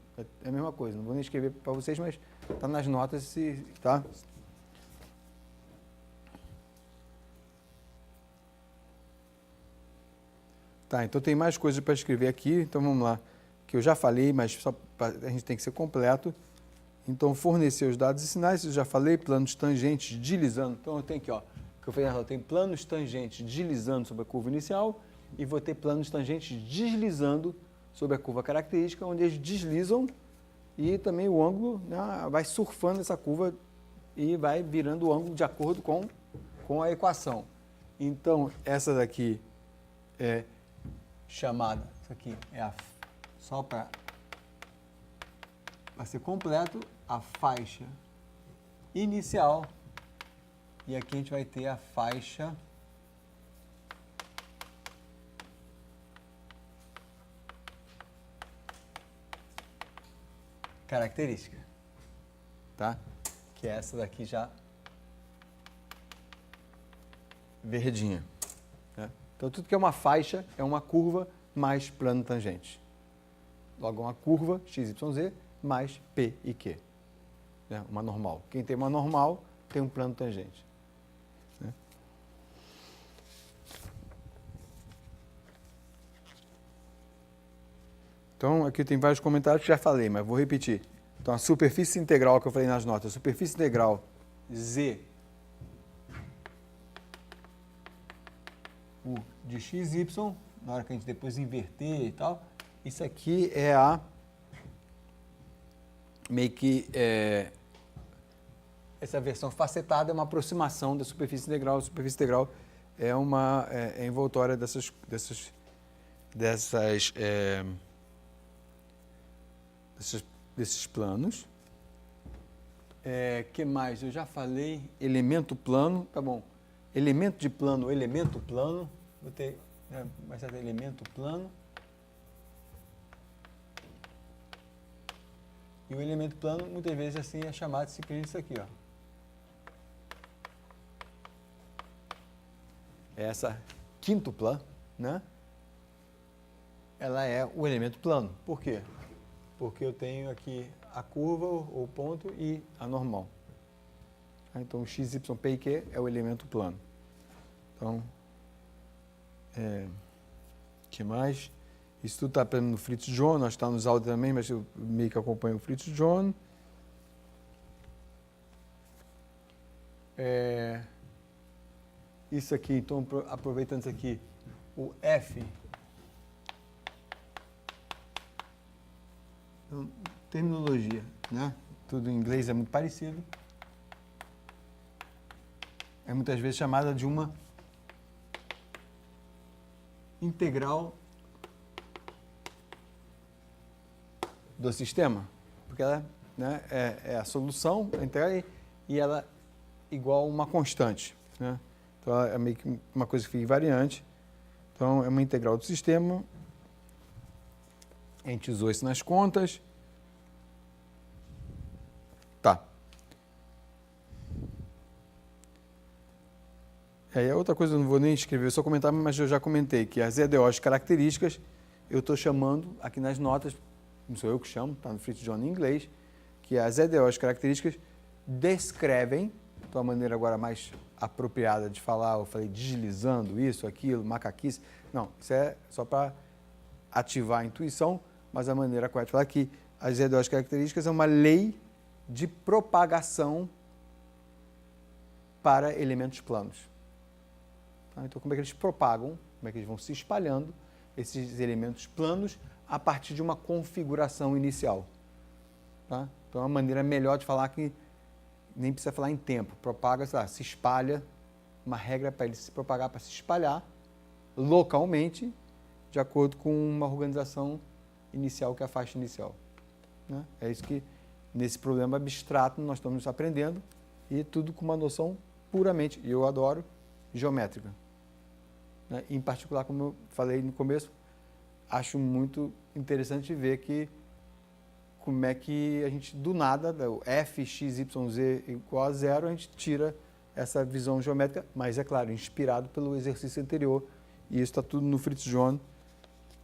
É a mesma coisa. Não vou nem escrever para vocês, mas está nas notas, tá? Tá, então tem mais coisas para escrever aqui. Então, vamos lá. Que eu já falei, mas só a gente tem que ser completo. Então, fornecer os dados e sinais, eu já falei, planos tangentes deslizando. Então, eu tenho aqui, ó, que eu falei, eu tenho planos tangentes deslizando sobre a curva inicial e vou ter planos tangentes deslizando sobre a curva característica, onde eles deslizam e também o ângulo, né, vai surfando essa curva e vai virando o ângulo de acordo com a equação. Então, essa daqui é chamada, isso aqui é só para ser completo, a faixa inicial, e aqui a gente vai ter a faixa característica, tá? Que é essa daqui já verdinha, né? Então, tudo que é uma faixa é uma curva mais plano tangente. Logo, uma curva XYZ mais P e Q, né? Uma normal. Quem tem uma normal tem um plano tangente, né? Então, aqui tem vários comentários que já falei, mas vou repetir. Então, a superfície integral que eu falei nas notas, a superfície integral Z de XY, na hora que a gente depois inverter e tal, isso aqui é meio que essa versão facetada é uma aproximação da superfície integral. A superfície integral é uma envoltória desses planos. Que mais? Eu já falei elemento plano, tá bom? Elemento de plano, elemento plano, vou ter, né, vai ser elemento plano. E o elemento plano, muitas vezes, assim, é chamado simplesmente isso aqui, ó. Essa quíntupla, né? Ela é o elemento plano. Por quê? Porque eu tenho aqui a curva, o ponto e a normal. Então, x, y, p e q é o elemento plano. Então, que mais? Isso tudo está aprendendo no Fritz John, nós estamos nos áudios também, mas eu meio que acompanho o Fritz John. Isso aqui, então, aproveitando isso aqui, o F. Então, terminologia, né? Tudo em inglês é muito parecido. É muitas vezes chamada de uma integral do sistema, porque ela, né, é a solução, a integral, e ela é igual a uma constante, né? Então, é meio que uma coisa que fica invariante. Então, é uma integral do sistema A gente usou isso nas contas. Tá. Aí a outra coisa eu não vou nem escrever, só comentar, mas eu já comentei que as EDOs características, eu estou chamando aqui nas notas, não sou eu que chamo, está no FritzJohn em inglês, que as EDOs características descrevem, de uma maneira agora mais apropriada de falar, eu falei deslizando isso, aquilo, macaquice. Não, isso é só para ativar a intuição, mas a maneira correta de falar que as EDOs características é uma lei de propagação para elementos planos. Então, como é que eles propagam, como é que eles vão se espalhando, esses elementos planos, a partir de uma configuração inicial. Tá? Então, é uma maneira melhor de falar que nem precisa falar em tempo. Propaga, sei lá, se espalha, uma regra para ele se propagar, para se espalhar localmente, de acordo com uma organização inicial, que é a faixa inicial. Né? É isso que, nesse problema abstrato, nós estamos aprendendo, e tudo com uma noção puramente, e eu adoro, geométrica. Né? Em particular, como eu falei no começo, acho muito interessante ver que como é que a gente, do nada, o f, x, y, z igual a zero, a gente tira essa visão geométrica, mas, é claro, inspirado pelo exercício anterior, e isso está tudo no FritzJohn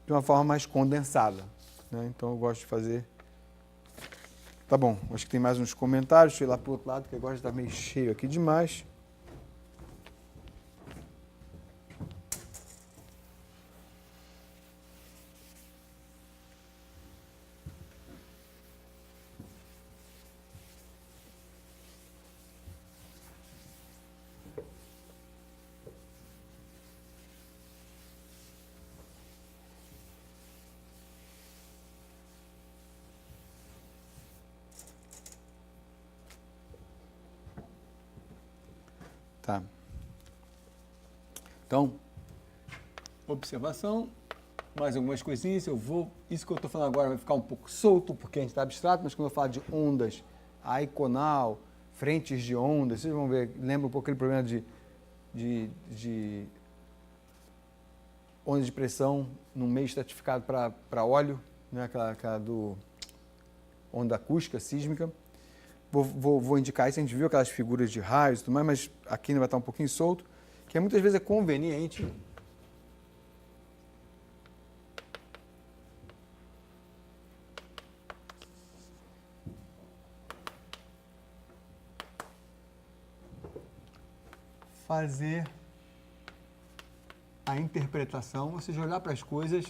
de uma forma mais condensada. Né? Então, eu gosto de fazer... Tá bom, acho que tem mais uns comentários, deixa eu ir lá para o outro lado, que agora está meio cheio aqui demais. Tá. Então, observação, mais algumas coisinhas, isso que eu estou falando agora vai ficar um pouco solto, porque a gente está abstrato, mas quando eu falo de ondas, a iconal, frentes de ondas, vocês vão ver, lembra um pouco aquele problema de ondas de pressão num meio estratificado para óleo, né? aquela do onda acústica, sísmica. Vou indicar isso, a gente viu aquelas figuras de raios e tudo mais, mas aqui ainda vai estar um pouquinho solto, que muitas vezes é conveniente fazer a interpretação, ou seja, olhar para as coisas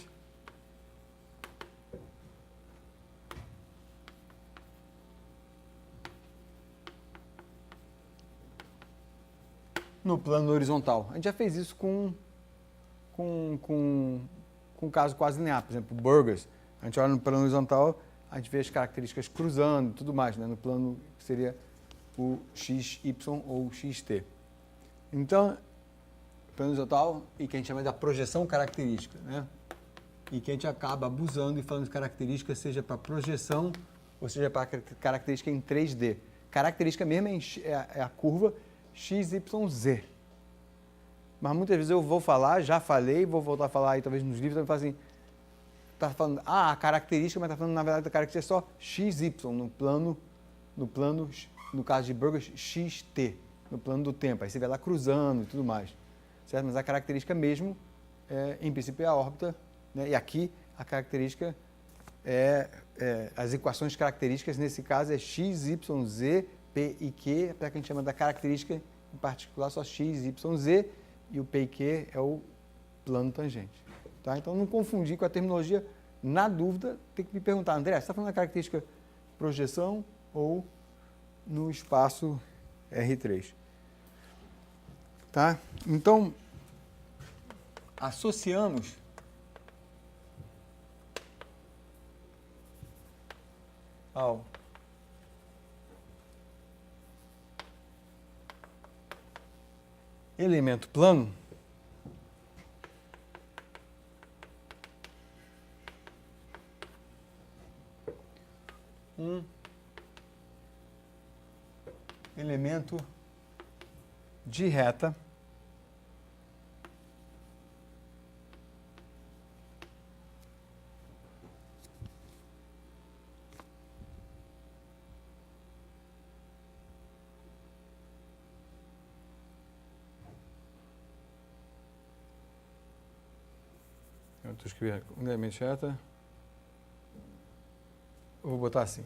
no plano horizontal. A gente já fez isso com um caso quase linear, por exemplo, burgers. A gente olha no plano horizontal, a gente vê as características cruzando e tudo mais, né? No plano que seria o XY ou XT. Então, plano horizontal, e que a gente chama da projeção característica, né? E que a gente acaba abusando e falando de característica, seja para projeção ou seja para característica em 3D. Característica mesmo é a curva XYZ. Mas muitas vezes eu vou falar, já falei, vou voltar a falar aí talvez nos livros, também falo assim, está falando, a característica, mas está falando na verdade a característica é só XY, no caso de burgers, XT, no plano do tempo. Aí você vai lá cruzando e tudo mais. Certo? Mas a característica mesmo, em princípio, é a órbita, né? E aqui a característica as equações características, nesse caso, é x, y, z, p e q, para que a gente chama da característica, em particular, só x, y, z, e o p e q é o plano tangente. Tá? Então, não confundir com a terminologia. Na dúvida, tem que me perguntar, André, você está falando da característica projeção ou no espaço R3? Tá? Então, associamos ao elemento plano um elemento de reta Eu estou escrevendo levemente reta. Eu vou botar assim.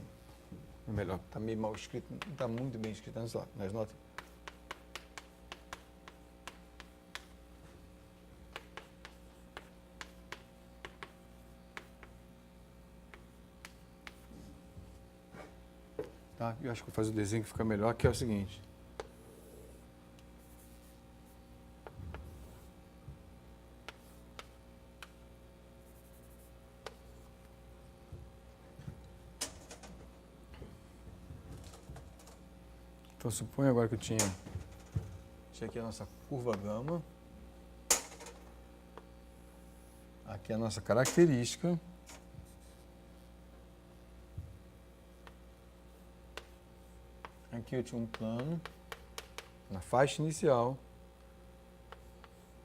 É melhor. Está meio mal escrito. Não está muito bem escrito nas notas. Tá? Eu acho que vou fazer o desenho que fica melhor, que é o seguinte. Então, suponha agora que eu tinha aqui a nossa curva gama, aqui a nossa característica, aqui eu tinha um plano, na faixa inicial,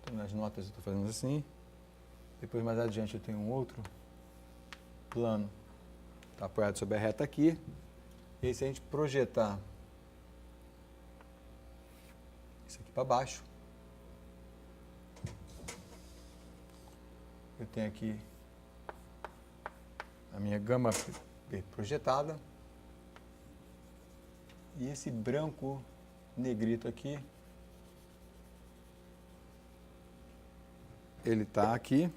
então, nas notas eu estou fazendo assim, depois mais adiante eu tenho um outro plano, está apoiado sobre a reta aqui, e aí se a gente projetar isso aqui para baixo, eu tenho aqui a minha gama P projetada e esse branco negrito aqui, ele está aqui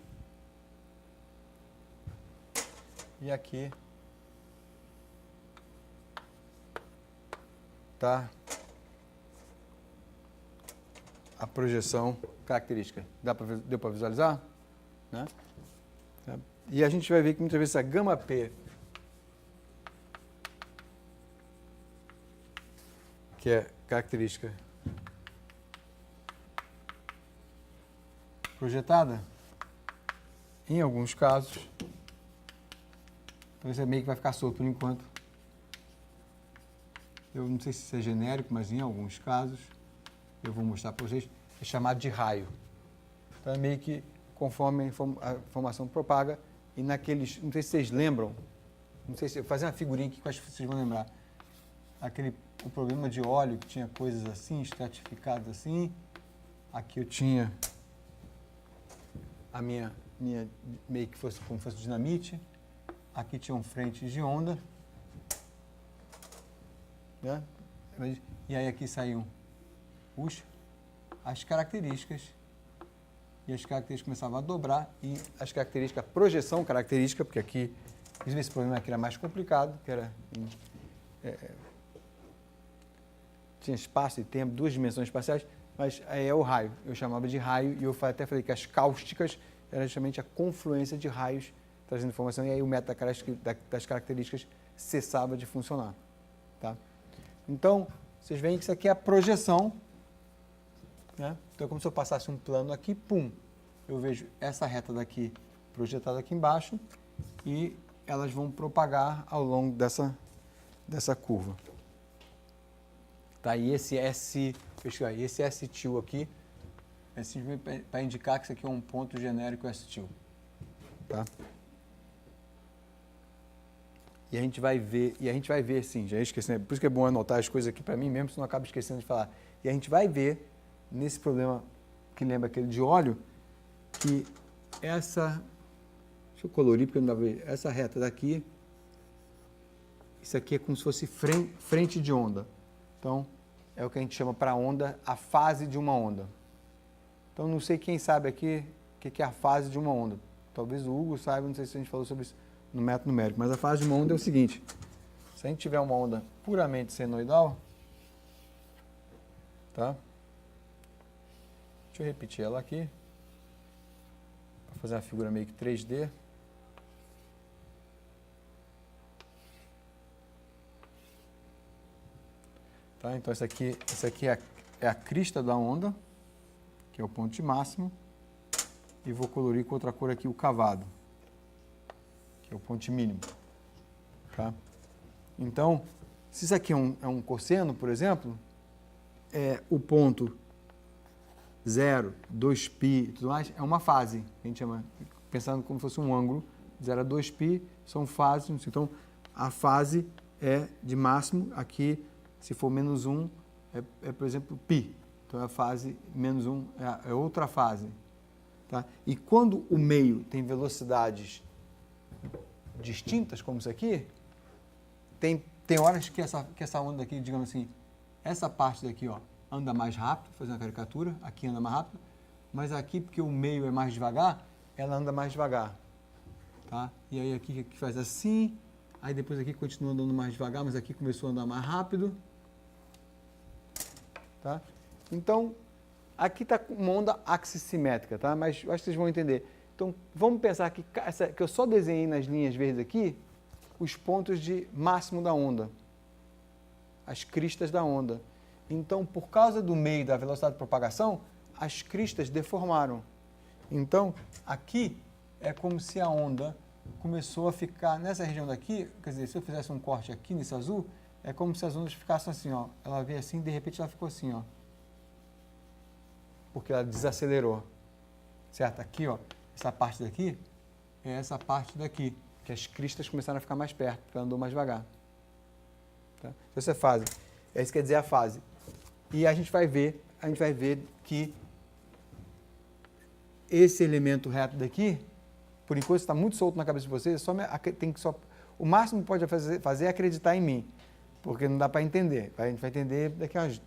e aqui está a projeção característica. Deu para visualizar? Né? E a gente vai ver que muitas vezes a gama P, que é característica projetada, em alguns casos, então isso é meio que vai ficar solto por enquanto. Eu não sei se isso é genérico, mas em alguns casos, eu vou mostrar para vocês, é chamado de raio. Então é meio que conforme a informação propaga, e naqueles, não sei se vocês lembram, não sei se eu vou fazer uma figurinha aqui que eu acho que vocês vão lembrar, o problema de óleo que tinha coisas assim, estratificadas assim, aqui eu tinha a minha meio que fosse como fosse dinamite, aqui tinham frentes de onda, né? E aí aqui saíam as características, e as características começavam a dobrar, e as características, a projeção característica, porque aqui, esse problema aqui era mais complicado, que era tinha espaço e tempo, 2 dimensões espaciais, mas aí é o raio, eu chamava de raio, e eu até falei que as cáusticas era justamente a confluência de raios trazendo informação, e aí o método das características cessava de funcionar. Tá? Então, vocês veem que isso aqui é a projeção, né? Então é como se eu passasse um plano aqui, pum, eu vejo essa reta daqui projetada aqui embaixo e elas vão propagar ao longo dessa curva. Tá? E esse S-til aqui é simplesmente para indicar que isso aqui é um ponto genérico S-til. Tá? E a gente vai ver, sim, já esqueci, por isso que é bom anotar as coisas aqui para mim mesmo, senão eu acabo esquecendo de falar. E a gente vai ver nesse problema que lembra aquele de óleo, que essa, deixa eu colorir porque não dá pra ver, essa reta daqui, isso aqui é como se fosse frente de onda. Então, é o que a gente chama para onda, a fase de uma onda. Então, não sei quem sabe aqui o que é a fase de uma onda. Talvez o Hugo saiba, não sei se a gente falou sobre isso no método numérico, mas a fase de uma onda é o seguinte, se a gente tiver uma onda puramente senoidal, tá? Deixa eu repetir ela aqui, para fazer uma figura meio que 3D. Tá? Então, esse aqui é a crista da onda, que é o ponto de máximo, e vou colorir com outra cor aqui o cavado, que é o ponto mínimo. Tá? Então, se isso aqui é um cosseno, por exemplo, o ponto 0, 2π e tudo mais, é uma fase, a gente chama, pensando como se fosse um ângulo, 0 a 2π são fases, então a fase é de máximo, aqui se for menos 1, por exemplo, π, então a fase menos 1 é outra fase, Tá? E quando o meio tem velocidades distintas, como isso aqui, tem horas que essa onda aqui, digamos assim, essa parte daqui, ó, anda mais rápido, fazendo a caricatura, aqui anda mais rápido, mas aqui, porque o meio é mais devagar, ela anda mais devagar. Tá? E aí aqui faz assim, aí depois aqui continua andando mais devagar, mas aqui começou a andar mais rápido. Tá? Então, aqui está uma onda axissimétrica, tá? Mas eu acho que vocês vão entender. Então, vamos pensar que eu só desenhei nas linhas verdes aqui os pontos de máximo da onda, as cristas da onda. Então, por causa do meio da velocidade de propagação, as cristas deformaram. Então, aqui é como se a onda começou a ficar nessa região daqui, quer dizer, se eu fizesse um corte aqui nesse azul, é como se as ondas ficassem assim, ó. Ela veio assim, de repente ela ficou assim, ó. Porque ela desacelerou. Certo? Aqui, ó, essa parte daqui é essa parte daqui, que as cristas começaram a ficar mais perto, porque ela andou mais devagar. Tá? Essa é a fase. Isso quer dizer a fase. E a gente vai ver que esse elemento reto daqui, por enquanto está muito solto na cabeça de vocês, o máximo que pode fazer é acreditar em mim, porque não dá para entender. A gente vai entender daqui a umas,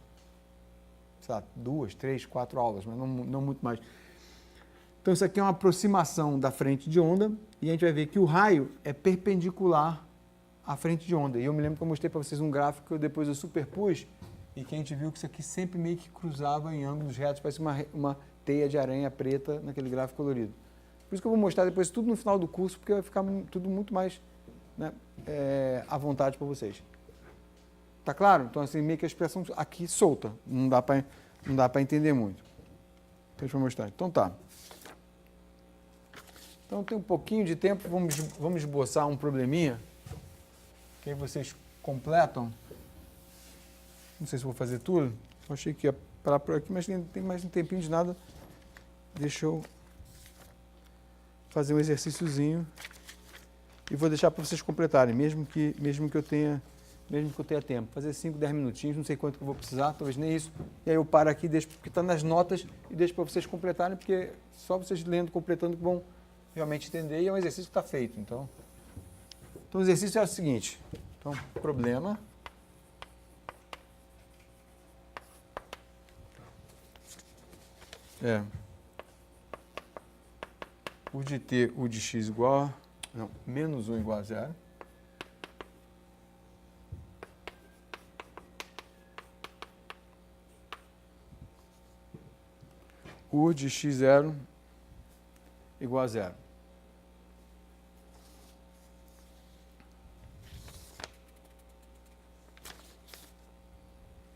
sei lá, 2, 3, 4 aulas, mas não muito mais. Então isso aqui é uma aproximação da frente de onda e a gente vai ver que o raio é perpendicular à frente de onda. E eu me lembro que eu mostrei para vocês um gráfico que depois eu superpus e que a gente viu que isso aqui sempre meio que cruzava em ângulos retos, parece uma teia de aranha preta naquele gráfico colorido. Por isso que eu vou mostrar depois tudo no final do curso, porque vai ficar tudo muito mais, né, à vontade para vocês. Tá claro? Então, assim, meio que a expressão aqui solta, não dá para entender muito. Deixa eu mostrar. Então, tá. Então, tem um pouquinho de tempo, vamos esboçar um probleminha, que aí vocês completam. Não sei se vou fazer tudo. Eu achei que ia parar por aqui, mas tem mais um tempinho de nada. Deixa eu fazer um exercíciozinho e vou deixar para vocês completarem, mesmo que eu tenha tempo. Fazer 5, 10 minutinhos, não sei quanto que eu vou precisar, talvez nem isso. E aí eu paro aqui, deixo, porque está nas notas, e deixo para vocês completarem, porque só vocês lendo, completando, que vão realmente entender, e é um exercício que está feito. Então, o exercício é o seguinte. Então, problema. O de t, o de x igual a... Não, menos 1 igual a 0. O de x0 igual a 0.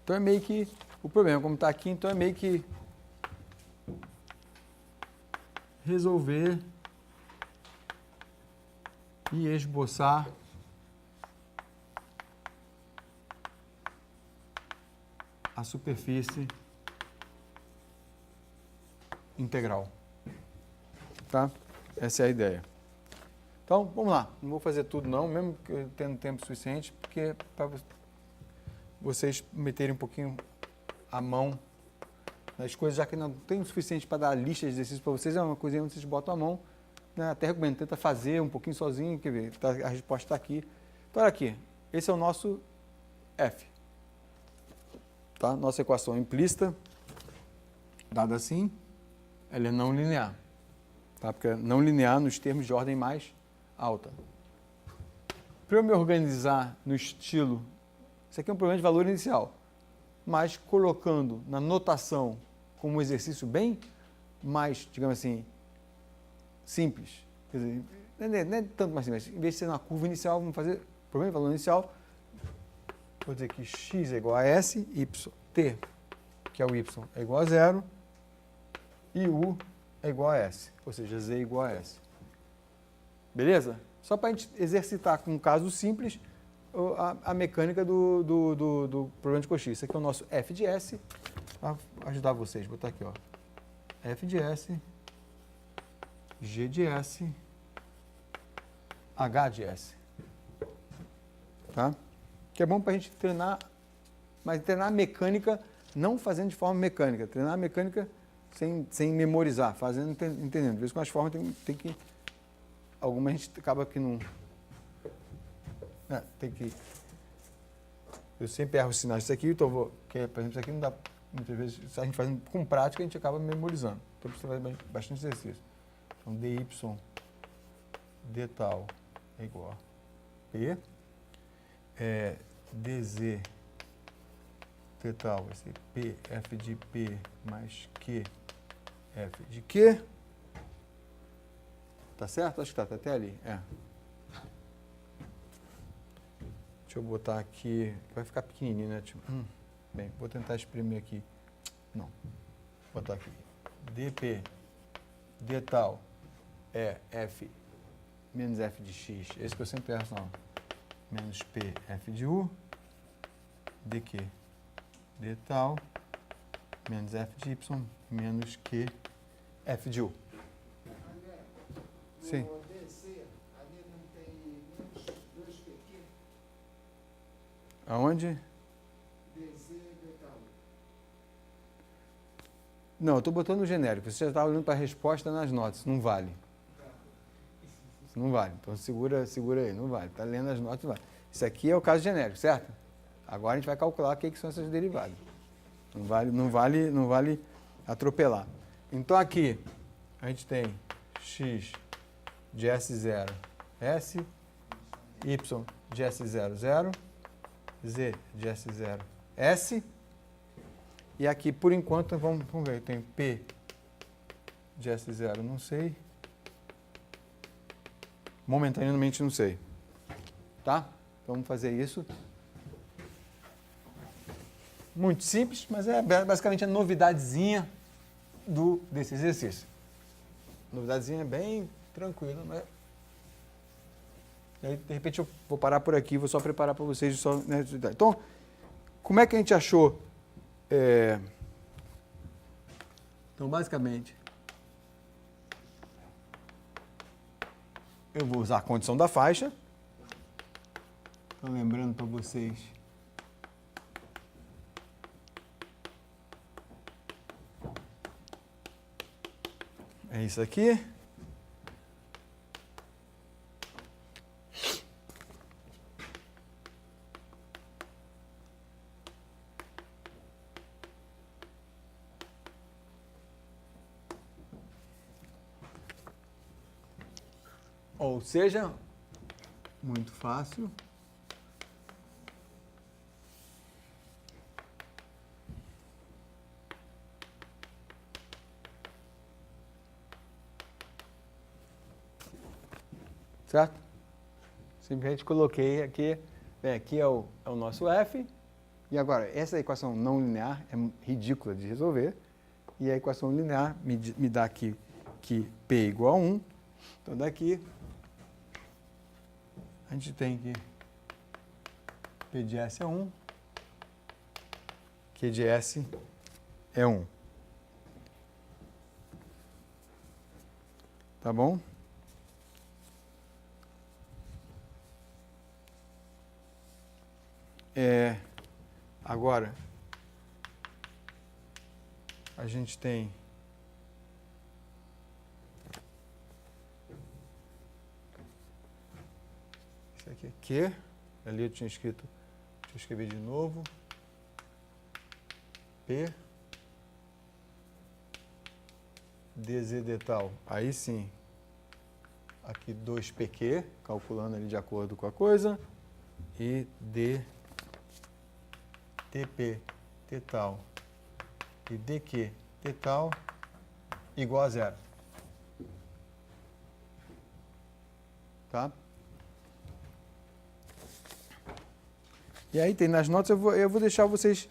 Então é meio que... O problema, como está aqui, então é meio que resolver e esboçar a superfície integral. Tá? Essa é a ideia. Então, vamos lá. Não vou fazer tudo não, mesmo que eu tendo tempo suficiente, porque para vocês meterem um pouquinho a mão nas coisas, já que não tem o suficiente para dar a lista de exercícios para vocês, é uma coisinha onde vocês botam a mão, né? Até recomendo, tenta fazer um pouquinho sozinho, quer ver, a resposta está aqui. Então, olha aqui, esse é o nosso F. Tá? Nossa equação implícita, dada assim, ela é não linear. Tá? Porque é não linear nos termos de ordem mais alta. Para eu me organizar no estilo, isso aqui é um problema de valor inicial, mas colocando na notação como um exercício bem mais, digamos assim, simples. Quer dizer, não é tanto mais simples. Em vez de ser uma curva inicial, vamos fazer problema de valor inicial. Vou dizer que x é igual a s, y, t, que é o y, é igual a 0, e u é igual a s, ou seja, z é igual a s. Beleza? Só para a gente exercitar com um caso simples a mecânica do problema de Cauchy. Isso aqui é o nosso f de s. Para ajudar vocês, vou botar aqui, ó. F de s, g de s, h de s. Tá? Que é bom para a gente treinar, mas treinar a mecânica não fazendo de forma mecânica, treinar a mecânica sem memorizar, fazendo, entendendo. Às vezes com as formas tem que... Alguma a gente acaba que não... tem que... Eu sempre erro os sinais disso aqui, então por exemplo, isso aqui não dá... Muitas vezes, se a gente faz com prática, a gente acaba memorizando. Então precisa fazer bastante exercício. Então, dy d tal é igual a p. dz t tal vai ser p f de p mais q f de q. Tá certo? Acho que tá até ali. Deixa eu botar aqui. Vai ficar pequenininho, né? Tipo, bem, vou tentar exprimir aqui. Não. Vou botar aqui. dp d tal é f menos f de x. Esse que eu sempre erro, não. Menos p f de u. dq d tal menos f de y menos q f de u. André, Sim. no DC, ali não tem menos 2pq? Aonde? DC d tal. Não, eu estou botando o genérico. Você já está olhando para a resposta nas notas. Não vale. Isso não vale. Então segura aí. Não vale. Está lendo as notas, não vale. Isso aqui é o caso genérico, certo? Agora a gente vai calcular o que são essas derivadas. Não vale atropelar. Então aqui a gente tem x de S0, S, Y de S0, 0, Z de S0, S. E aqui, por enquanto, vamos ver, eu tenho P de S0, não sei. Momentaneamente não sei. Tá? Então, vamos fazer isso. Muito simples, mas é basicamente a novidadezinha desse exercício. Novidadezinha bem tranquila, né? E aí, de repente, eu vou parar por aqui, vou só preparar para vocês. Então, como é que a gente achou? Então, basicamente, eu vou usar a condição da faixa. Então, lembrando para vocês... É isso aqui. Ou seja, muito fácil. Certo? Simplesmente coloquei aqui, aqui é o nosso f, e agora, essa equação não linear é ridícula de resolver, e a equação linear me dá aqui que p é igual a 1, então daqui a gente tem que p de s é 1, q de s é 1. Tá bom? Agora, a gente tem isso aqui é Q, ali eu tinha escrito, deixa eu escrever de novo, P, dz de tal, aí sim, aqui 2pq, calculando ali de acordo com a coisa, e dp t tal e dq t tal igual a 0. Tá? E aí tem nas notas, eu vou deixar vocês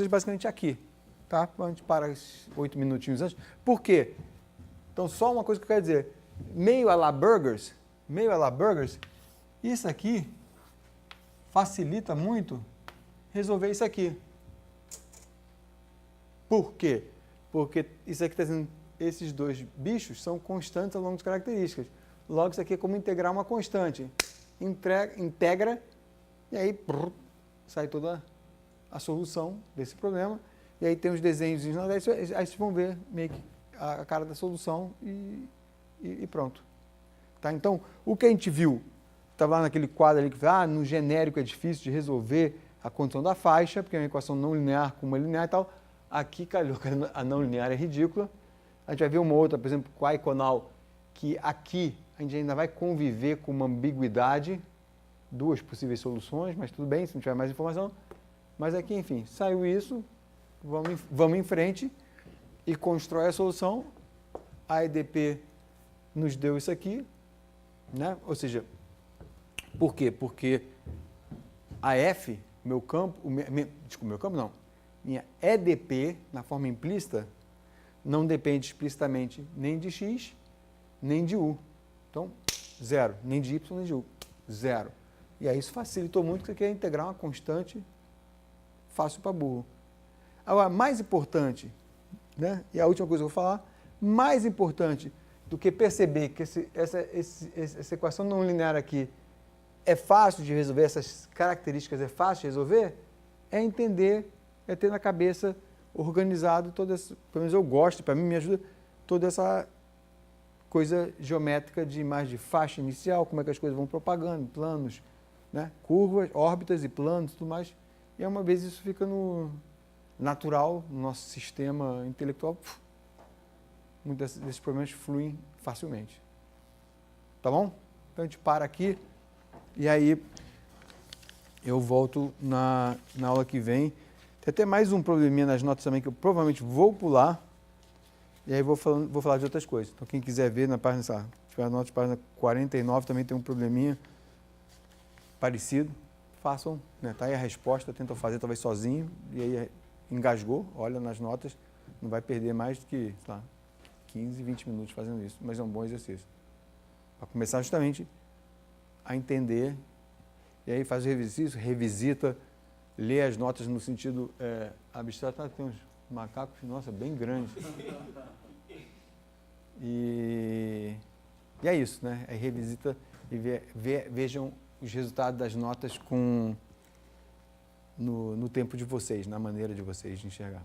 basicamente aqui, tá? A gente para 8 minutinhos antes. Por quê? Então só uma coisa que eu quero dizer, meio a la burgers, isso aqui facilita muito resolver isso aqui. Por quê? Porque isso aqui está dizendo, esses dois bichos são constantes ao longo das características. Logo, isso aqui é como integrar uma constante. Integra, e aí sai toda a solução desse problema. e aí tem os desenhos, aí vocês vão ver meio que a cara da solução e pronto. Tá? Então, o que a gente viu, estava lá naquele quadro ali que no genérico é difícil de resolver a condição da faixa, porque é uma equação não linear com uma linear e tal. Aqui calhou que a não linear é ridícula. A gente vai ver uma outra, por exemplo, com a econal, que aqui a gente ainda vai conviver com uma ambiguidade, duas possíveis soluções, mas tudo bem, se não tiver mais informação. Mas aqui, enfim, saiu isso, vamos em frente e constrói a solução. A EDP nos deu isso aqui, né? Ou seja, por quê? Porque a F, meu campo, minha EDP, na forma implícita, não depende explicitamente nem de x, nem de u. Então, zero, nem de y, nem de u, zero. E aí isso facilitou muito, porque você quer integrar uma constante fácil para burro. Agora, mais importante, né? E a última coisa que eu vou falar, mais importante do que perceber que essa equação não linear aqui é fácil de resolver, essas características é fácil de resolver, é entender, é ter na cabeça organizado toda essa, pelo menos eu gosto, para mim me ajuda, toda essa coisa geométrica de imagem de faixa inicial, como é que as coisas vão propagando, planos, né? Curvas, órbitas e planos, tudo mais. E uma vez isso fica no natural, no nosso sistema intelectual, muitos desses problemas fluem facilmente. Tá bom? Então a gente para aqui e aí eu volto na aula que vem. Tem até mais um probleminha nas notas também que eu provavelmente vou pular e aí vou falar de outras coisas. Então quem quiser ver na página, se tiver as notas de página 49 também tem um probleminha parecido. Façam, né? Tá aí a resposta, tentam fazer talvez sozinho e aí engasgou, olha nas notas, não vai perder mais do que, sei lá, 15, 20 minutos fazendo isso, mas é um bom exercício. Para começar justamente a entender, e aí faz o exercício, revisita, lê as notas no sentido abstrato, tem uns macacos, nossa, bem grandes. E é isso, né? Aí revisita e vejam os resultados das notas no tempo de vocês, na maneira de vocês de enxergar.